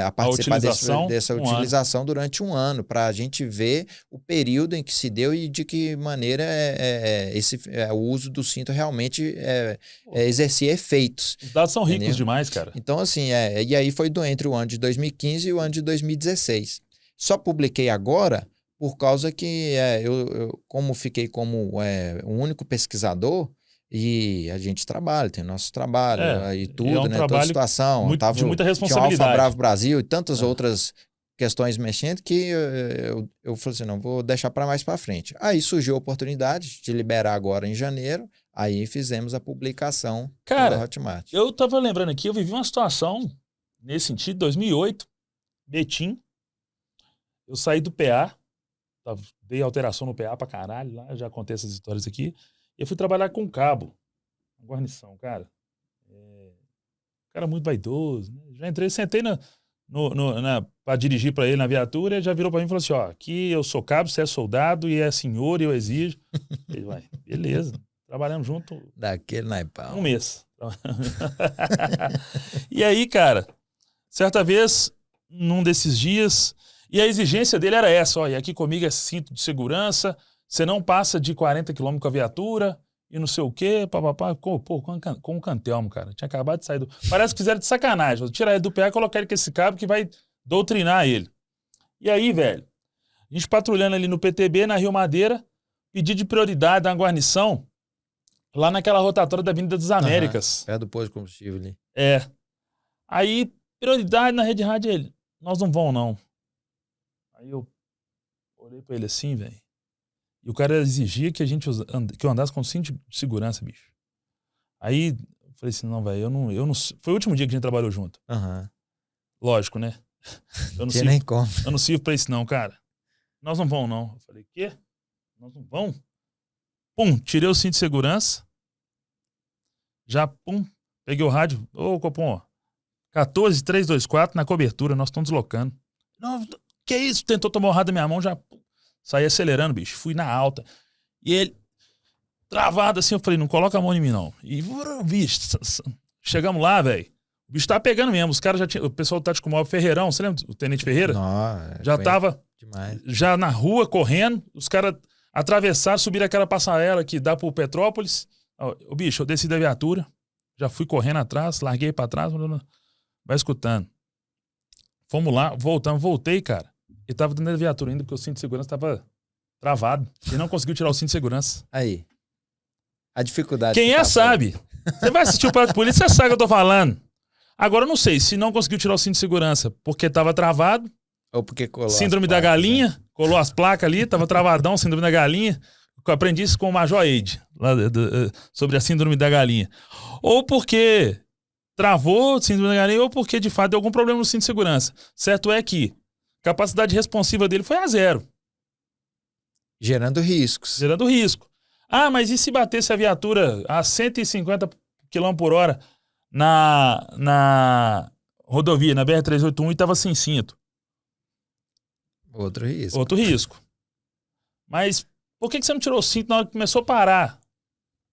a participar dessa utilização durante um ano, para a gente ver o período em que se deu e de que maneira o uso do cinto realmente exercia efeitos. Os dados são ricos demais, cara. Então, assim, e aí foi entre o ano de 2015 e o ano de 2016. Só publiquei agora por causa que eu como fiquei como o único pesquisador, e a gente trabalha, tem nosso trabalho e tudo, né? Toda a situação. De muita responsabilidade. Tinha o Alfa Bravo Brasil e tantas outras questões mexendo que eu falei assim, não, vou deixar para mais para frente. Aí surgiu a oportunidade de liberar agora em janeiro, aí fizemos a publicação da Hotmart. Eu tava lembrando aqui, eu vivi uma situação nesse sentido, 2008, Betim, eu saí do PA, dei alteração no PA pra caralho, lá já contei essas histórias aqui. E eu fui trabalhar com cabo, na guarnição, cara. Cara muito vaidoso, né? Já entrei, sentei pra dirigir pra ele na viatura, ele já virou pra mim e falou assim, aqui eu sou cabo, você é soldado e é senhor e eu exijo. Ele vai, beleza, trabalhamos junto. Daquele naipão. Um mês. E aí, cara, certa vez, num desses dias... E a exigência dele era essa, ó, e aqui comigo é cinto de segurança, você não passa de 40 km com a viatura, e não sei o quê, papapá. Pô, com o Cantelmo, cara. Tinha acabado de sair do... Parece que fizeram de sacanagem. Tirar ele do PA e colocar ele com esse cabo que vai doutrinar ele. E aí, velho, a gente patrulhando ali no PTB, na Rio Madeira, pedido de prioridade da guarnição, lá naquela rotatória da Avenida das Américas. Perto do posto de combustível ali. É. Aí, prioridade na rede rádio, ele, nós não vamos, não. Aí eu olhei pra ele assim, velho. E o cara exigia que que eu andasse com cinto de segurança, bicho. Aí eu falei assim, não, velho, eu não. Foi o último dia que a gente trabalhou junto. Lógico, né? Eu não Tinha nem como. Eu não sirvo pra isso, não, cara. Nós não vamos, não. Eu falei, quê? Nós não vamos? Pum, tirei o cinto de segurança. Já, pum, peguei o rádio. Ô, Copom, 14324 na cobertura, nós estamos deslocando. Não, que isso? Tentou tomar o rádio da minha mão, já pum, saí acelerando, bicho. Fui na alta. E ele, travado assim, eu falei, não coloca a mão em mim, não. E, bicho, chegamos lá, velho. O bicho tava pegando mesmo. Os caras já tinham. O pessoal do Tático Móvel Ferreirão, você lembra? O Tenente Ferreira? Nossa, já tava demais. Já na rua, correndo. Os caras atravessaram, subiram aquela passarela que dá pro Petrópolis. O bicho, eu desci da viatura. Já fui correndo atrás, larguei pra trás. Vai escutando. Fomos lá, voltei, cara. E tava dentro da viatura ainda, porque o cinto de segurança tava travado. E não conseguiu tirar o cinto de segurança. Aí. A dificuldade. Quem é, sabe. Você vai assistir o Prato de Polícia, você sabe o que eu tô falando. Agora eu não sei se não conseguiu tirar o cinto de segurança porque tava travado. Ou porque colou. Síndrome da galinha. Né? Colou as placas ali, tava travadão, síndrome da galinha. Eu aprendi isso com o Major Eide, sobre a síndrome da galinha. Ou porque travou síndrome da galinha, ou porque de fato deu algum problema no cinto de segurança. Certo é que a capacidade responsiva dele foi a 0. Gerando riscos. Gerando risco. Ah, mas e se batesse a viatura a 150 km por hora na rodovia, na BR-381 e tava sem cinto? Outro risco. Outro risco. Mas por que você não tirou o cinto na hora que começou a parar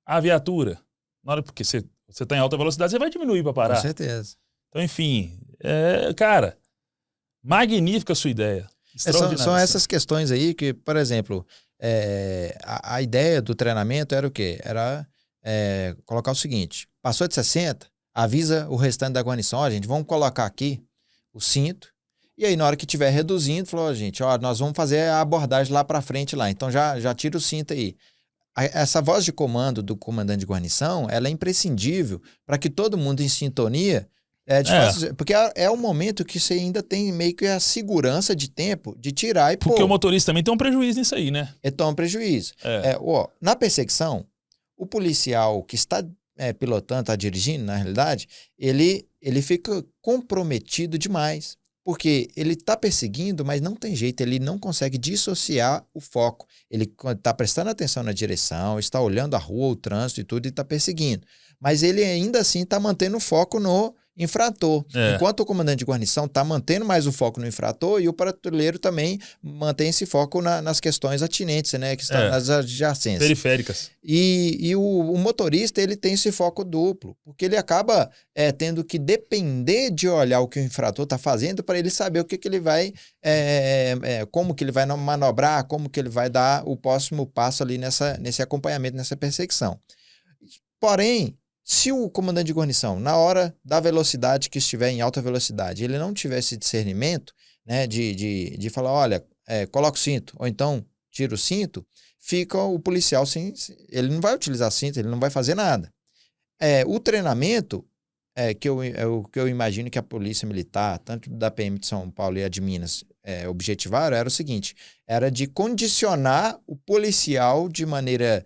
a viatura? Na hora, porque você tá em alta velocidade, você vai diminuir para parar. Com certeza. Então, enfim, cara, magnífica a sua ideia. São essas questões aí que, por exemplo, a ideia do treinamento era o quê? Era colocar o seguinte, passou de 60, avisa o restante da guarnição, ó, gente, vamos colocar aqui o cinto, e aí na hora que estiver reduzindo, falou, gente, ó, nós vamos fazer a abordagem lá para frente lá, então já tira o cinto aí. Essa voz de comando do comandante de guarnição, ela é imprescindível para que todo mundo em sintonia, porque é o momento que você ainda tem meio que a segurança de tempo de tirar e pôr. Porque o motorista também tem um prejuízo nisso aí, né? Toma um prejuízo. Na perseguição, o policial que está pilotando, está dirigindo, na realidade, ele fica comprometido demais. Porque ele está perseguindo, mas não tem jeito, ele não consegue dissociar o foco. Ele está prestando atenção na direção, está olhando a rua, o trânsito e tudo, e está perseguindo. Mas ele ainda assim está mantendo o foco no infrator. Enquanto o comandante de guarnição está mantendo mais o foco no infrator, e o patrulheiro também mantém esse foco nas questões atinentes, né? Que estão nas adjacências. Periféricas. E o motorista, ele tem esse foco duplo, porque ele acaba tendo que depender de olhar o que o infrator está fazendo para ele saber o que ele vai, como que ele vai manobrar, como que ele vai dar o próximo passo ali nesse acompanhamento, nessa perseguição. Porém, se o comandante de guarnição, na hora da velocidade que estiver em alta velocidade, ele não tiver esse discernimento, né, de falar, olha, coloca o cinto, ou então tira o cinto, fica o policial sem... Ele não vai utilizar cinto, ele não vai fazer nada. O treinamento, o que eu imagino que a Polícia Militar, tanto da PM de São Paulo e a de Minas, objetivaram, era o seguinte, era de condicionar o policial de maneira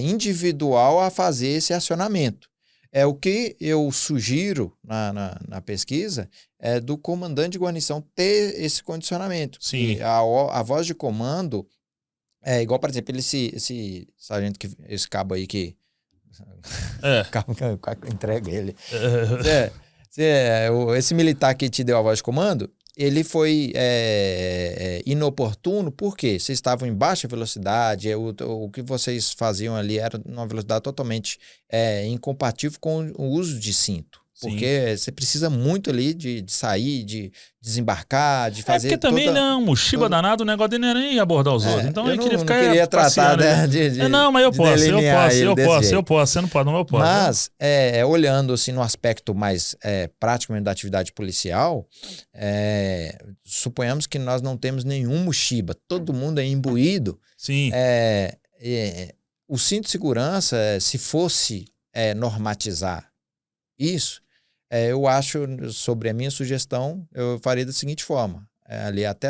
individual a fazer esse acionamento. O que eu sugiro na pesquisa é do comandante de guarnição ter esse condicionamento. Sim. A voz de comando igual, por exemplo, esse sargento, esse cabo aí que... entrega ele. Esse militar que te deu a voz de comando, ele foi inoportuno porque vocês estavam em baixa velocidade, o que vocês faziam ali era numa velocidade totalmente incompatível com o uso de cinto. Porque você precisa muito ali de sair, de desembarcar, de fazer. Porque também ele é um mochiba danado, o negócio dele não era nem abordar os outros. Então eu ele queria ficar. não queria tratar, né, não, mas eu posso, você não pode, eu posso. Mas, olhando assim no aspecto mais prático mesmo da atividade policial, suponhamos que nós não temos nenhum mochiba, todo mundo é imbuído. Sim. O cinto de segurança, se fosse normatizar isso, eu acho, sobre a minha sugestão, eu faria da seguinte forma. Ali até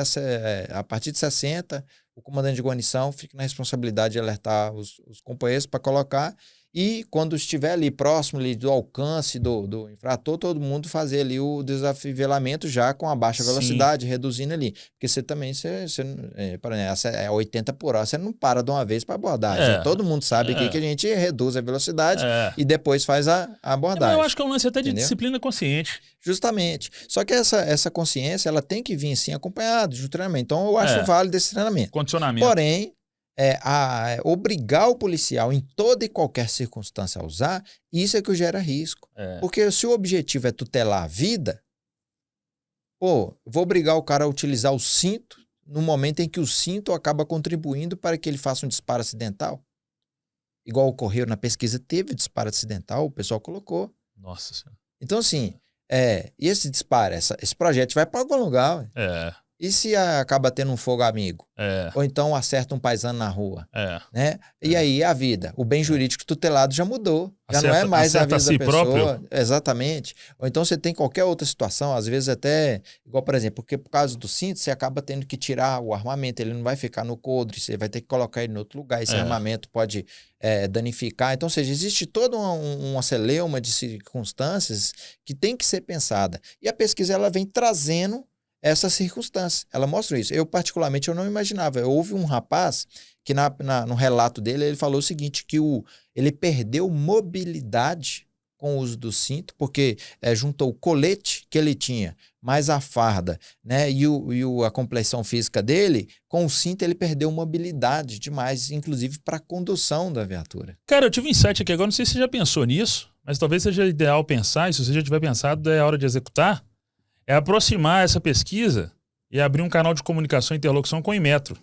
a partir de 60, o comandante de guarnição fica na responsabilidade de alertar os companheiros para colocar, e quando estiver ali próximo ali do alcance do infrator, todo mundo fazer ali o desafivelamento já com a baixa velocidade, reduzindo ali. Porque você também, por exemplo, 80 por hora, você não para de uma vez para abordagem. Todo mundo sabe aqui que a gente reduz a velocidade e depois faz a abordagem. Eu acho que é um lance até de disciplina consciente. Justamente. Só que essa consciência, ela tem que vir assim acompanhada de um treinamento. Então eu acho válido esse treinamento. Condicionamento. Porém, obrigar o policial em toda e qualquer circunstância a usar, isso é que gera risco. Porque se o objetivo é tutelar a vida, vou obrigar o cara a utilizar o cinto no momento em que o cinto acaba contribuindo para que ele faça um disparo acidental. Igual ocorreu na pesquisa, teve disparo acidental, o pessoal colocou. Nossa Senhora. Então, assim, e esse disparo, esse projeto vai para algum lugar. E se acaba tendo um fogo amigo? Ou então acerta um paisano na rua? Né? E aí a vida, o bem jurídico tutelado já mudou. Já não é mais a vida da pessoa. Próprio. Exatamente. Ou então você tem qualquer outra situação, às vezes até, igual por exemplo, porque por causa do cinto, você acaba tendo que tirar o armamento, ele não vai ficar no coldre, você vai ter que colocar ele em outro lugar, esse armamento pode danificar. Então, ou seja, existe toda uma celeuma de circunstâncias que tem que ser pensada. E a pesquisa ela vem trazendo essas circunstâncias. Ela mostra isso. Eu, particularmente, eu não imaginava. Houve um rapaz que no relato dele, ele falou o seguinte, que ele perdeu mobilidade com o uso do cinto, porque juntou o colete que ele tinha, mais a farda, né, e a complexão física dele, com o cinto ele perdeu mobilidade demais, inclusive para a condução da viatura. Cara, eu tive um insight aqui agora, não sei se você já pensou nisso, mas talvez seja ideal pensar, e se você já tiver pensado, é a hora de executar, é aproximar essa pesquisa e abrir um canal de comunicação e interlocução com o Inmetro.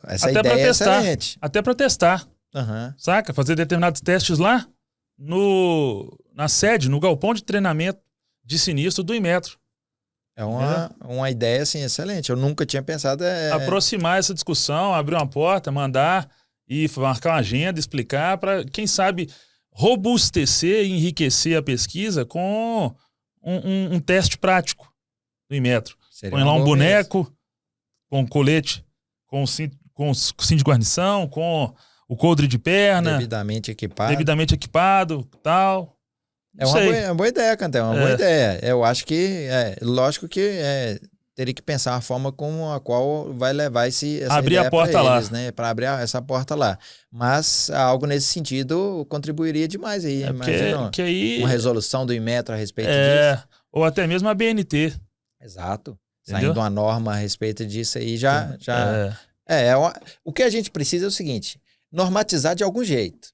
Essa até ideia é excelente. Até para testar. Saca? Fazer determinados testes lá na sede, no galpão de treinamento de sinistro do Inmetro. É uma ideia assim, excelente. Eu nunca tinha pensado. Aproximar essa discussão, abrir uma porta, mandar e marcar uma agenda, explicar para, quem sabe, robustecer e enriquecer a pesquisa com um teste prático do Inmetro. Põe lá um boneco com colete, com o cinto de guarnição, com o coldre de perna. Devidamente equipado, tal. É uma boa ideia, Cantel, uma boa ideia. Eu acho que, lógico que teria que pensar a forma com a qual vai levar essa abrir ideia a porta para lá, eles, né? Para abrir essa porta lá. Mas algo nesse sentido contribuiria demais aí. Imagina uma resolução do Inmetro a respeito disso. Ou até mesmo a BNT. Exato. Saindo uma norma a respeito disso aí o que a gente precisa é o seguinte, normatizar de algum jeito.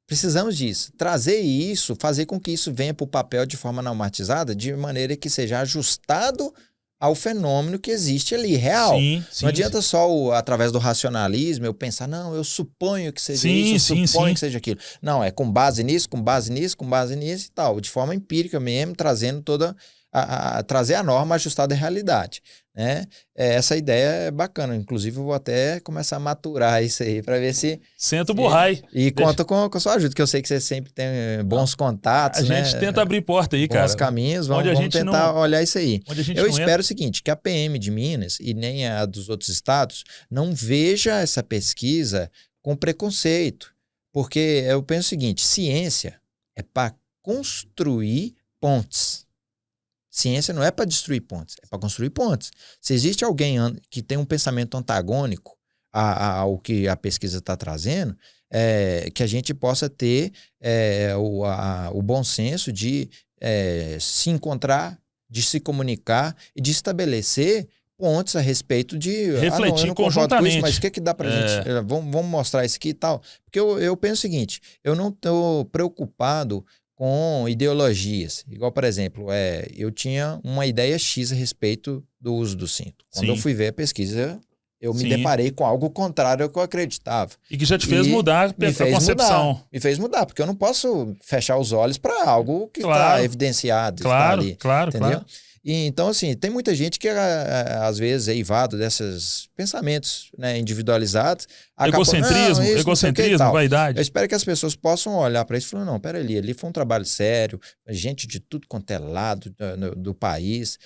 Precisamos disso. Trazer isso, fazer com que isso venha para o papel de forma normatizada, de maneira que seja ajustado ao fenômeno que existe ali, real. Não adianta só, através do racionalismo, eu pensar, não, eu suponho que seja isso, eu suponho que seja aquilo. Não, é com base nisso, com base nisso, com base nisso e tal. De forma empírica mesmo, trazendo trazer a norma ajustada à realidade, né? Essa ideia é bacana, inclusive eu vou até começar a maturar isso aí para ver se... Senta o burrai. E conta com a sua ajuda, que eu sei que você sempre tem bons contatos, A gente tenta abrir porta aí, cara. Bons caminhos, vamos tentar olhar isso aí. Eu espero o seguinte, que a PM de Minas e nem a dos outros estados não veja essa pesquisa com preconceito, porque eu penso o seguinte, ciência é para construir pontes. Ciência não é para destruir pontes, é para construir pontes. Se existe alguém que tem um pensamento antagônico ao que a pesquisa está trazendo, que a gente possa ter o bom senso de se encontrar, de se comunicar e de estabelecer pontos a respeito de... Refletir eu não concordo com isso, conjuntamente. mas o que dá pra gente... Vamos mostrar isso aqui e tal. Porque eu penso o seguinte, eu não estou preocupado com ideologias. Igual, por exemplo, eu tinha uma ideia X a respeito do uso do cinto. Quando eu fui ver a pesquisa, eu me deparei com algo contrário ao que eu acreditava. E que já te fez mudar a concepção. Me fez mudar, porque eu não posso fechar os olhos para algo que está evidenciado. Claro, está ali, claro, entendeu? claro. E, então, assim, tem muita gente que às vezes é eivado desses pensamentos, né, individualizados. Egocentrismo, vaidade. Eu espero que as pessoas possam olhar para isso e falar, não, peraí, ali foi um trabalho sério, gente de tudo quanto é lado do país,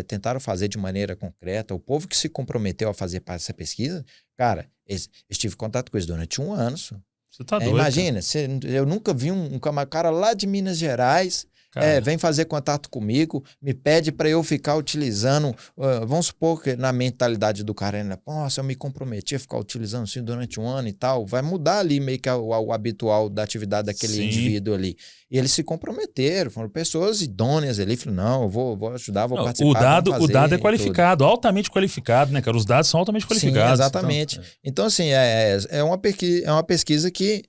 tentaram fazer de maneira concreta. O povo que se comprometeu a fazer parte dessa pesquisa, cara, eu tive contato com eles durante 1 ano. Você tá doido. Imagina, eu nunca vi um cara lá de Minas Gerais... vem fazer contato comigo, me pede para eu ficar utilizando, vamos supor que na mentalidade do cara, né? Nossa, eu me comprometi a ficar utilizando isso durante 1 ano e tal, vai mudar ali meio que o habitual da atividade daquele indivíduo ali. E eles se comprometeram, foram pessoas idôneas ali, falaram, não, eu vou ajudar, vou participar. O dado é qualificado, altamente qualificado, né, cara? Os dados são altamente qualificados. Sim, exatamente. Então assim, é uma pesquisa que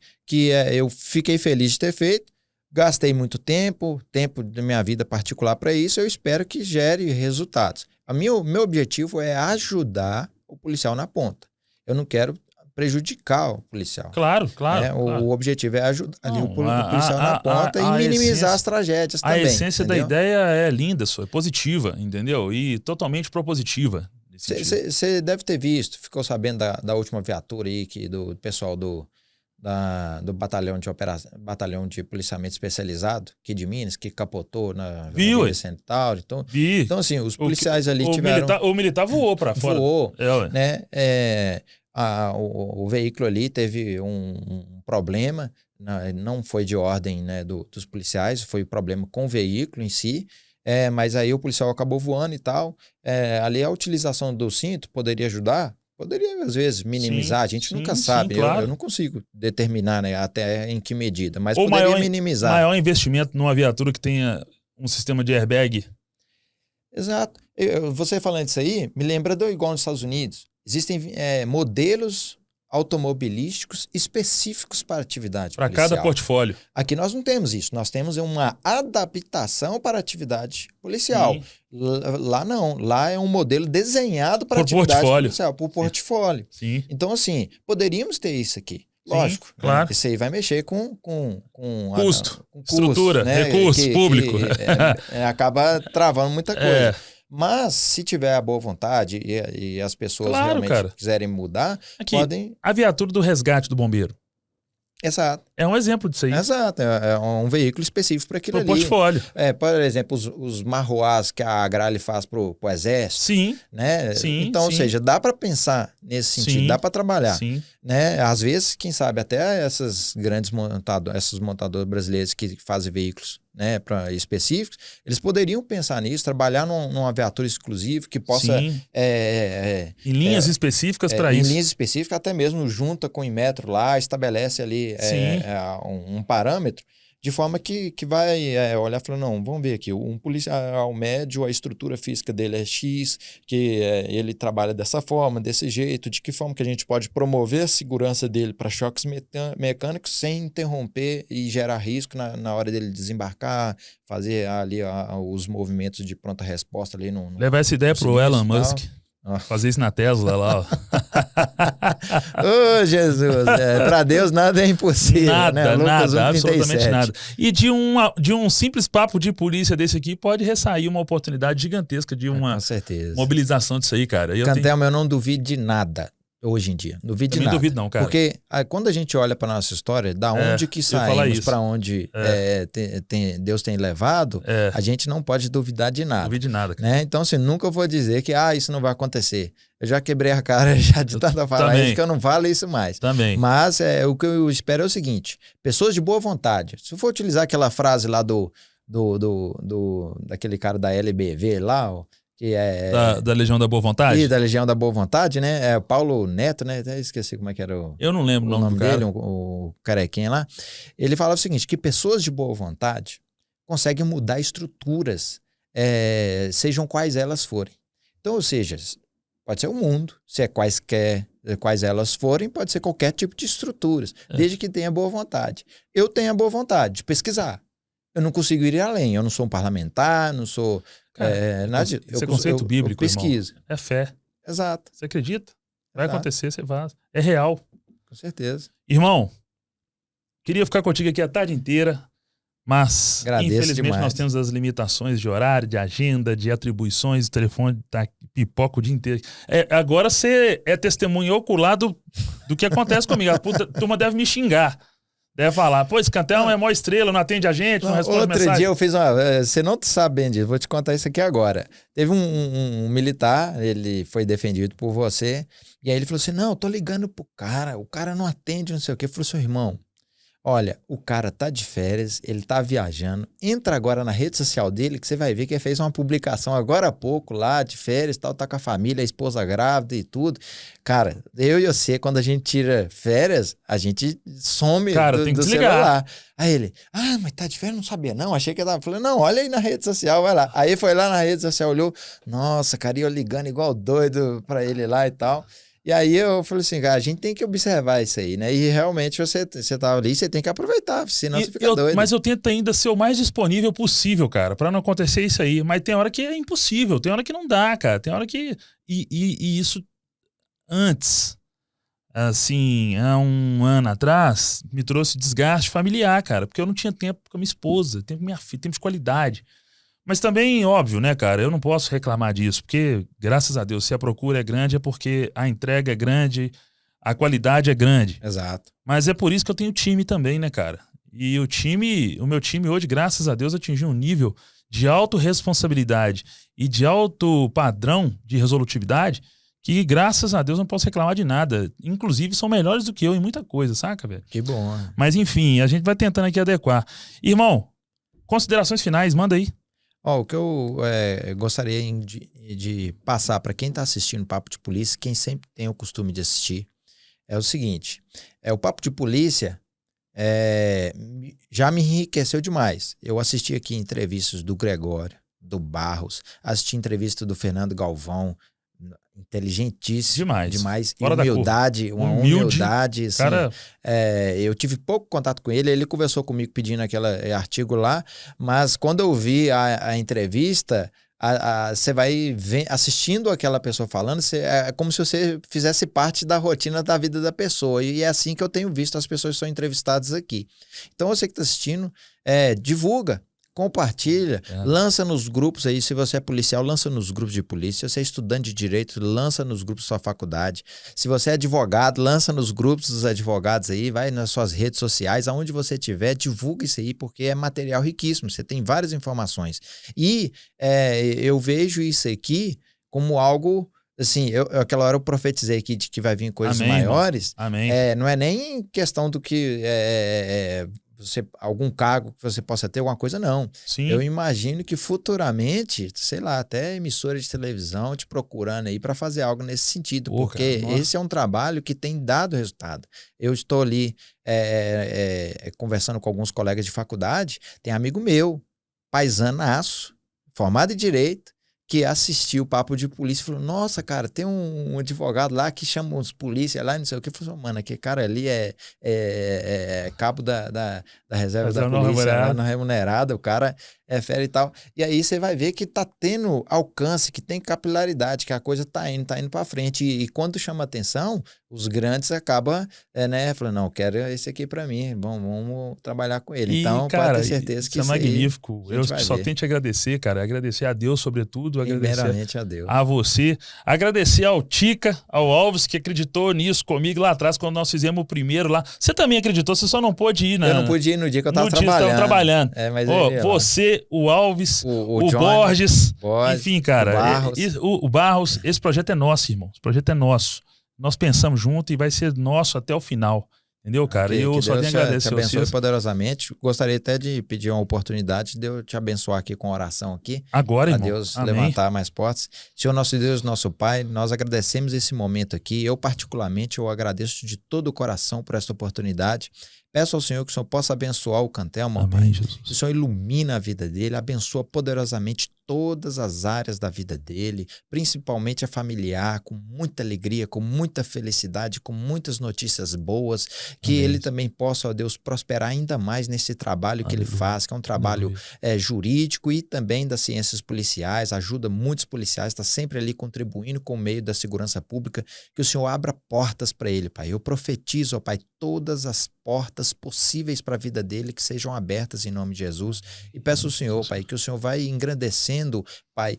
eu fiquei feliz de ter feito. Gastei muito tempo da minha vida particular para isso, eu espero que gere resultados. Meu objetivo é ajudar o policial na ponta. Eu não quero prejudicar o policial. Claro. O objetivo é ajudar ali o policial na ponta e minimizar as tragédias também. A essência da ideia é linda, é positiva, entendeu? E totalmente propositiva. Você deve ter visto, ficou sabendo da última viatura aí do pessoal do batalhão de policiamento especializado aqui de Minas, que capotou na Avenida Centauro. Então, assim, os policiais ali tiveram... O militar voou para fora. Voou, né? O veículo ali teve um problema, não foi de ordem, né, dos policiais, foi problema com o veículo em si, mas aí o policial acabou voando e tal. Ali a utilização do cinto poderia ajudar? Poderia, às vezes, minimizar, a gente nunca sabe, claro. Eu não consigo determinar, né, até em que medida, mas ou poderia minimizar. Maior investimento numa viatura que tenha um sistema de airbag. Exato. Você falando isso aí, me lembra igual nos Estados Unidos. Existem modelos automobilísticos específicos para atividade policial. Para cada portfólio. Aqui nós não temos isso. Nós temos uma adaptação para atividade policial. Lá não. Lá é um modelo desenhado para atividade policial, por portfólio. Sim. Então, assim, poderíamos ter isso aqui. Lógico. Sim, claro. Isso aí vai mexer com custo, estrutura, né? Recurso público. Acaba travando muita coisa. Mas, se tiver a boa vontade e as pessoas realmente quiserem mudar, podem... A viatura do resgate do bombeiro. Exato. É um exemplo disso aí. Exato. É um veículo específico para aquilo ali. Portfólio. Por exemplo, os marroás que a Agrale faz pro Exército. Sim. Né? Sim. Então, ou seja, dá para pensar nesse sentido, dá para trabalhar. Sim. Né? Às vezes, quem sabe, até essas grandes montadoras brasileiras que fazem veículos, né, específicos, eles poderiam pensar nisso, trabalhar numa viatura exclusiva que possa... em linhas específicas para isso. Em linhas específicas, até mesmo junta com o Inmetro lá, estabelece ali um parâmetro, de forma que vai olhar e falar, não, vamos ver aqui, um policial médio, a estrutura física dele é X, que ele trabalha dessa forma, desse jeito, de que forma que a gente pode promover a segurança dele para choques mecânicos sem interromper e gerar risco na hora dele desembarcar, fazer ali os movimentos de pronta resposta ali. Levar essa ideia pro Elon Musk. Fazer isso na Tesla lá, ó. Jesus, para Deus nada é impossível. Nada, né? nada, absolutamente nada. E de um simples papo de polícia desse aqui pode ressair uma oportunidade gigantesca de uma mobilização disso aí, cara. Cantelmo, eu não duvido de nada hoje em dia. Duvido de nada. Não duvido não, cara. Porque quando a gente olha para nossa história, da onde que saímos, para onde Deus tem levado, a gente não pode duvidar de nada. Duvido de nada, cara. Né? Então, assim, nunca vou dizer que isso não vai acontecer. Eu já quebrei a cara já de tanto falar isso que eu não falo isso mais. Também. Mas o que eu espero é o seguinte, pessoas de boa vontade, se eu for utilizar aquela frase lá daquele cara da LBV lá, ó, que da Legião da Boa Vontade? E da Legião da Boa Vontade, né? Paulo Neto, né? Até esqueci como é que era eu não lembro o nome dele, o carequinha lá. Ele fala o seguinte, que pessoas de boa vontade conseguem mudar estruturas, sejam quais elas forem. Então, ou seja, pode ser o mundo, se é quais elas forem, pode ser qualquer tipo de estruturas, desde que tenha boa vontade. Eu tenho a boa vontade de pesquisar. Eu não consigo ir além, eu não sou um parlamentar, não sou... Cara, nada, isso é conceito bíblico, eu pesquiso. Irmão. É fé. Exato. Você acredita? Vai Exato. acontecer, você vaza. É real. Com certeza. Irmão, queria ficar contigo aqui a tarde inteira, mas Agradeço infelizmente demais. nós temos as limitações de horário, de agenda, de atribuições, o telefone tá pipoca o dia inteiro. Agora você é testemunho ocular do que acontece comigo. A turma deve me xingar. Deve falar, pô, esse Cantelão é mó estrela, não atende a gente, não responde Outro mensagem. dia eu fiz uma... Você não sabe bem disso, vou te contar isso aqui agora. Teve um militar, ele foi defendido por você, e aí ele falou assim, não, eu tô ligando pro cara, o cara não atende, não sei o quê. Eu falei, seu irmão, olha, o cara tá de férias, ele tá viajando, entra agora na rede social dele que você vai ver que ele fez uma publicação agora há pouco lá, de férias e tal, tá com a família, a esposa grávida e tudo. Cara, eu e você, quando a gente tira férias, a gente some do celular. Aí ele, mas tá de férias? Não sabia não, achei que ele tava falando, não, olha aí na rede social, vai lá. Aí foi lá na rede social, olhou, nossa, cara, eu ligando igual doido pra ele lá e tal. E aí eu falei assim, cara, a gente tem que observar isso aí, né? E realmente você tá ali, você tem que aproveitar, senão você fica doido. Mas eu tento ainda ser o mais disponível possível, cara, pra não acontecer isso aí. Mas tem hora que é impossível, tem hora que não dá, cara. Tem hora que... E isso antes, assim, há um ano atrás, me trouxe desgaste familiar, cara, porque eu não tinha tempo com a minha esposa, tempo com minha filha, tempo de qualidade. Mas também, óbvio, né, cara, eu não posso reclamar disso, porque, graças a Deus, se a procura é grande é porque a entrega é grande, a qualidade é grande. Exato. Mas é por isso que eu tenho time também, né, cara? E o meu time hoje, graças a Deus, atingiu um nível de autorresponsabilidade e de alto padrão de resolutividade que, graças a Deus, não posso reclamar de nada. Inclusive, são melhores do que eu em muita coisa, saca, velho? Que bom. Né? Mas, enfim, a gente vai tentando aqui adequar. Irmão, considerações finais, manda aí. O que eu gostaria de passar para quem está assistindo Papo de Polícia, quem sempre tem o costume de assistir, é o seguinte, o Papo de Polícia já me enriqueceu demais. Eu assisti aqui entrevistas do Gregório, do Barros, assisti entrevista do Fernando Galvão, inteligentíssimo, demais. Fora humildade, uma humildade, assim, cara... eu tive pouco contato com ele conversou comigo pedindo aquele artigo lá, mas quando eu vi a entrevista, você vai assistindo aquela pessoa falando, é como se você fizesse parte da rotina da vida da pessoa, e é assim que eu tenho visto as pessoas que são entrevistadas aqui. Então você que está assistindo, divulga, compartilha, lança nos grupos aí, se você é policial, lança nos grupos de polícia, se você é estudante de direito, lança nos grupos da sua faculdade, se você é advogado, lança nos grupos dos advogados aí, vai nas suas redes sociais, aonde você estiver, divulga isso aí, porque é material riquíssimo, você tem várias informações. E eu vejo isso aqui como algo... Assim, aquela hora eu profetizei aqui de que vai vir coisas maiores. Amém. Não é nem questão do que... algum cargo que você possa ter, alguma coisa, não. Sim. Eu imagino que futuramente, sei lá, até emissora de televisão te procurando aí para fazer algo nesse sentido, porque esse é um trabalho que tem dado resultado. Eu estou ali conversando com alguns colegas de faculdade, tem amigo meu, paisanaço, formado em Direito, que assistiu o Papo de Polícia e falou, nossa, cara, tem um advogado lá que chama os polícia lá, não sei o que. Eu falei, mano, aquele cara ali é cabo da reserva da polícia, lá não remunerada, o cara é fera e tal. E aí você vai ver que tá tendo alcance, que tem capilaridade, que a coisa tá indo pra frente. E quando chama atenção, os grandes acabam, falando, não, eu quero esse aqui pra mim, vamos trabalhar com ele. Então, cara, pode ter certeza que isso é magnífico. Eu só tenho que te agradecer, cara. Agradecer a Deus, sobretudo. Primeiramente a Deus. A você. Agradecer ao Tica, ao Alves, que acreditou nisso comigo lá atrás, quando nós fizemos o primeiro lá. Você também acreditou, você só não pôde ir, né? Eu não pude ir no dia que eu tava trabalhando. Mas você, o Alves, o Borges, enfim, cara, o Barros, esse projeto é nosso, irmão. Esse projeto é nosso. Nós pensamos junto e vai ser nosso até o final. Entendeu, cara? E eu só tenho a agradecer te abençoe poderosamente. Gostaria até de pedir uma oportunidade de eu te abençoar aqui com oração aqui. Agora, irmão. Para Deus levantar mais portas. Senhor nosso Deus, nosso Pai, nós agradecemos esse momento aqui. Eu particularmente, eu agradeço de todo o coração por essa oportunidade. Peço ao Senhor que o Senhor possa abençoar o Cantelmo, ó Amém, Pai. Jesus. Que o Senhor ilumina a vida dele, abençoa poderosamente todas as áreas da vida dele, principalmente a familiar, com muita alegria, com muita felicidade, com muitas notícias boas, que Amém. ele também possa, ó Deus, prosperar ainda mais nesse trabalho que ele Aleluia. faz, que é um trabalho Aleluia. jurídico e também das ciências policiais, ajuda muitos policiais, está sempre ali contribuindo com o meio da segurança pública, que o Senhor abra portas para ele, Pai. Eu profetizo, ó Pai, todas as portas possíveis para a vida dele que sejam abertas em nome de Jesus, e peço ao Senhor, Pai, que o Senhor vai engrandecendo, Pai,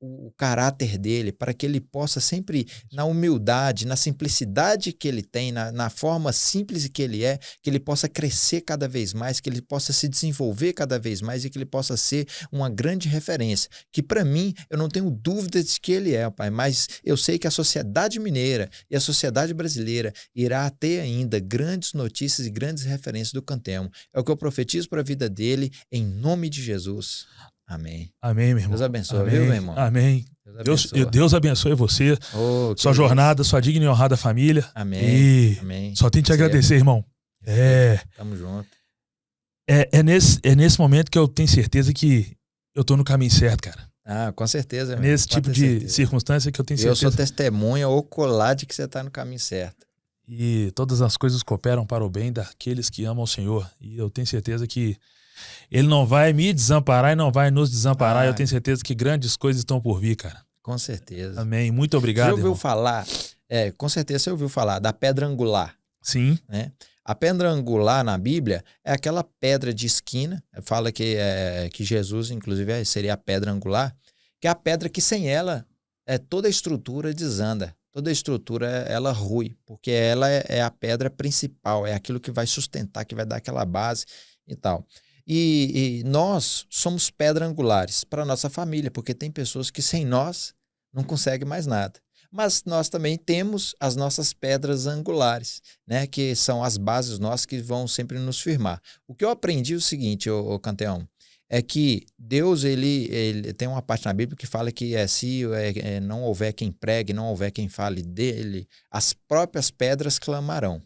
o caráter dele, para que ele possa sempre, na humildade, na simplicidade que ele tem, na forma simples que ele possa crescer cada vez mais, que ele possa se desenvolver cada vez mais e que ele possa ser uma grande referência. Que para mim, eu não tenho dúvida de que ele é, Pai, mas eu sei que a sociedade mineira e a sociedade brasileira irá ter ainda grandes notícias e grandes referências do Cantelmo. É o que eu profetizo para a vida dele, em nome de Jesus. Amém. Amém, meu irmão. Deus abençoe, Amém. viu, meu irmão? Amém. Deus abençoe você, Oh, sua jornada, sua digna e honrada família. Amém. E Amém. só tenho que te agradecer, irmão. Tamo junto. É nesse momento que eu tenho certeza que eu tô no caminho certo, cara. Ah, com certeza. É nesse tipo de circunstância que eu tenho certeza. Eu sou testemunha ocular de que você tá no caminho certo. E todas as coisas cooperam para o bem daqueles que amam o Senhor. E eu tenho certeza que Ele não vai me desamparar e não vai nos desamparar. Eu tenho certeza que grandes coisas estão por vir, cara. Com certeza. Amém. Muito obrigado, Você ouviu irmão. falar, com certeza você ouviu falar da pedra angular. Sim. Né? A pedra angular na Bíblia é aquela pedra de esquina, fala que Jesus, inclusive, seria a pedra angular, que é a pedra que sem ela toda a estrutura desanda, toda a estrutura ela rui, porque ela é a pedra principal, é aquilo que vai sustentar, que vai dar aquela base e tal. E nós somos pedra angulares para a nossa família, porque tem pessoas que sem nós não conseguem mais nada. Mas nós também temos as nossas pedras angulares, né, que são as bases nossas que vão sempre nos firmar. O que eu aprendi é o seguinte, ô Canteão, é que Deus ele tem uma parte na Bíblia que fala que se não houver quem pregue, não houver quem fale dele, as próprias pedras clamarão.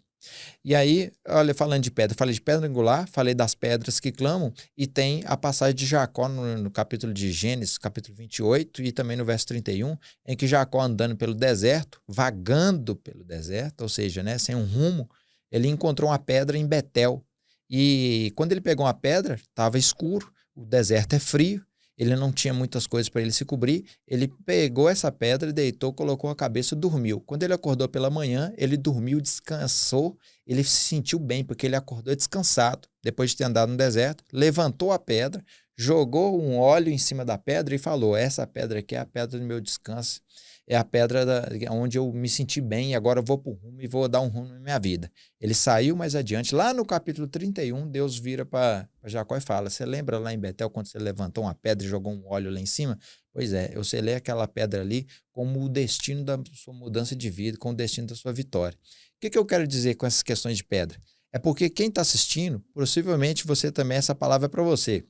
E aí, olha, falando de pedra, falei de pedra angular, falei das pedras que clamam, e tem a passagem de Jacó no capítulo de Gênesis, capítulo 28, e também no verso 31, em que Jacó andando pelo deserto, vagando pelo deserto, ou seja, né, sem um rumo, ele encontrou uma pedra em Betel. E quando ele pegou uma pedra, estava escuro, o deserto é frio, ele não tinha muitas coisas para ele se cobrir, ele pegou essa pedra, deitou, colocou a cabeça e dormiu. Quando ele acordou pela manhã, ele dormiu, descansou, ele se sentiu bem, porque ele acordou descansado, depois de ter andado no deserto, levantou a pedra, jogou um óleo em cima da pedra e falou, essa pedra aqui é a pedra do meu descanso, é a pedra onde eu me senti bem e agora eu vou para o rumo e vou dar um rumo na minha vida. Ele saiu mais adiante, lá no capítulo 31, Deus vira para Jacó e fala, você lembra lá em Betel quando você levantou uma pedra e jogou um óleo lá em cima? Pois é, eu selei aquela pedra ali como o destino da sua mudança de vida, como o destino da sua vitória. O que eu quero dizer com essas questões de pedra? É porque quem está assistindo, possivelmente você também, essa palavra é para você.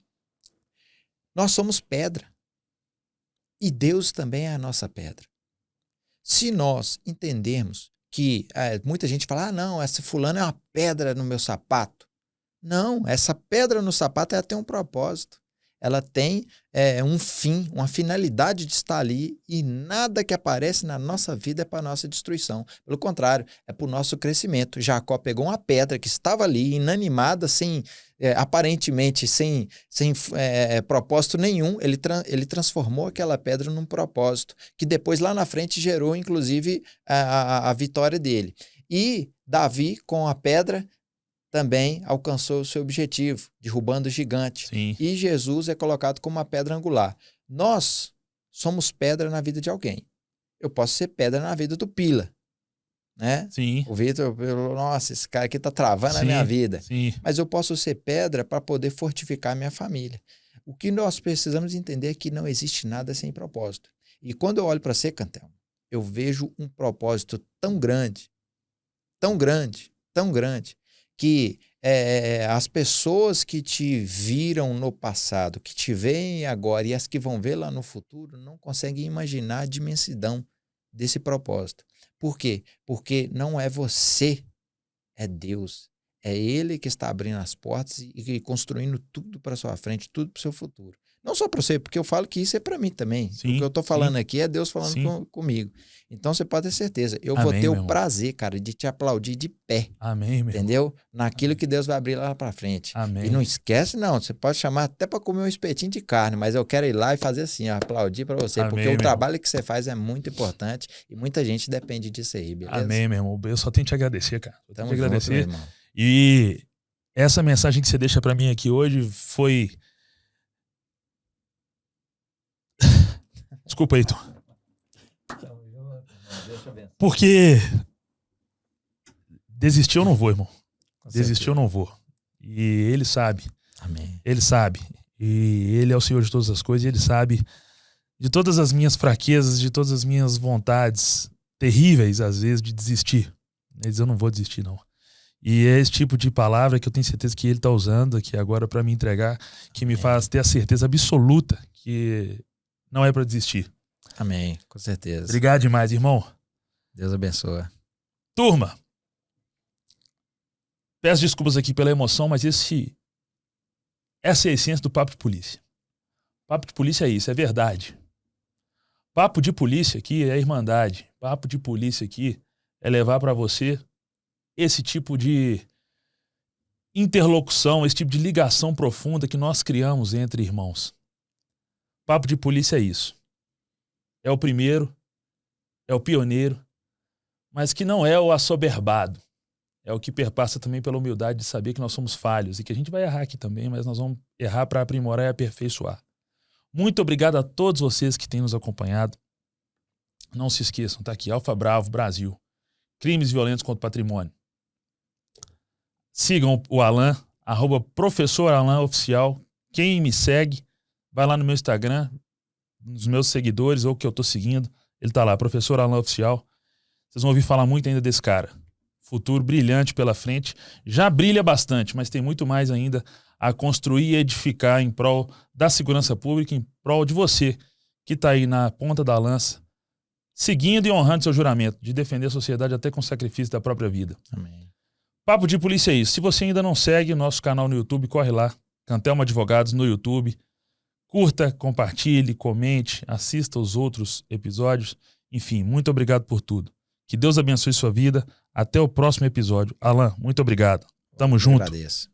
Nós somos pedra. E Deus também é a nossa pedra. Se nós entendermos que muita gente fala, não, essa fulana é uma pedra no meu sapato. Não, essa pedra no sapato ela tem um propósito. Ela tem um fim, uma finalidade de estar ali e nada que aparece na nossa vida é para a nossa destruição. Pelo contrário, é para o nosso crescimento. Jacó pegou uma pedra que estava ali, inanimada, aparentemente sem propósito nenhum. Ele transformou aquela pedra num propósito, que depois lá na frente gerou, inclusive, a vitória dele. E Davi, com a pedra, também alcançou o seu objetivo, derrubando o gigante. Sim. E Jesus é colocado como uma pedra angular. Nós somos pedra na vida de alguém. Eu posso ser pedra na vida do Pila, né? Sim. O Vitor, nossa, esse cara aqui tá travando a minha vida. Sim. Mas eu posso ser pedra para poder fortificar a minha família. O que nós precisamos entender é que não existe nada sem propósito. E quando eu olho para você, Cantelmo, eu vejo um propósito tão grande, tão grande, tão grande, que as pessoas que te viram no passado, que te veem agora e as que vão ver lá no futuro, não conseguem imaginar a imensidão desse propósito. Por quê? Porque não é você, é Deus. É Ele que está abrindo as portas e construindo tudo para sua frente, tudo para o seu futuro. Não só para você, porque eu falo que isso é para mim também. Sim, o que eu estou falando aqui é Deus falando comigo. Então você pode ter certeza. Eu vou ter o prazer, cara, de te aplaudir de pé. Amém, meu entendeu? Naquilo que Deus vai abrir lá para frente. Amém. E não esquece, não. Você pode chamar até para comer um espetinho de carne, mas eu quero ir lá e fazer assim, ó, aplaudir para você. Porque o trabalho que você faz é muito importante e muita gente depende disso aí, beleza? Amém, meu irmão. Eu só tenho que te agradecer, cara. Eu tenho que agradecer. Junto, meu irmão. E essa mensagem que você deixa para mim aqui hoje foi... Desculpa aí, Tom. Porque desistir eu não vou, irmão. Desistir eu não vou. E ele sabe. Amém. Ele sabe. E ele é o Senhor de todas as coisas. E ele sabe de todas as minhas fraquezas, de todas as minhas vontades terríveis, às vezes, de desistir. Ele diz, eu não vou desistir, não. E é esse tipo de palavra que eu tenho certeza que ele está usando aqui agora para me entregar, que me faz ter a certeza absoluta que não é para desistir. Amém, com certeza. Obrigado demais, irmão. Deus abençoe. Turma, peço desculpas aqui pela emoção, mas essa é a essência do Papo de Polícia. Papo de Polícia é isso, é verdade. Papo de Polícia aqui é irmandade. Papo de Polícia aqui é levar para você esse tipo de interlocução, esse tipo de ligação profunda que nós criamos entre irmãos. Papo de Polícia é isso. É o primeiro, é o pioneiro, mas que não é o assoberbado. É o que perpassa também pela humildade de saber que nós somos falhos e que a gente vai errar aqui também, mas nós vamos errar para aprimorar e aperfeiçoar. Muito obrigado a todos vocês que têm nos acompanhado. Não se esqueçam, tá aqui, Alfa Bravo Brasil. Crimes violentos contra o patrimônio. Sigam o Alan, @ProfessorAlanOficial. Quem me segue, vai lá no meu Instagram, nos meus seguidores ou que eu tô seguindo. Ele tá lá, Professor Alan Oficial. Vocês vão ouvir falar muito ainda desse cara. Futuro brilhante pela frente. Já brilha bastante, mas tem muito mais ainda a construir e edificar em prol da segurança pública, em prol de você que tá aí na ponta da lança, seguindo e honrando seu juramento de defender a sociedade até com sacrifício da própria vida. Amém. Papo de Polícia é isso. Se você ainda não segue o nosso canal no YouTube, corre lá. Cantelmo Advogados no YouTube. Curta, compartilhe, comente, assista os outros episódios. Enfim, muito obrigado por tudo. Que Deus abençoe sua vida. Até o próximo episódio. Alan, muito obrigado. Tamo junto. Agradeço.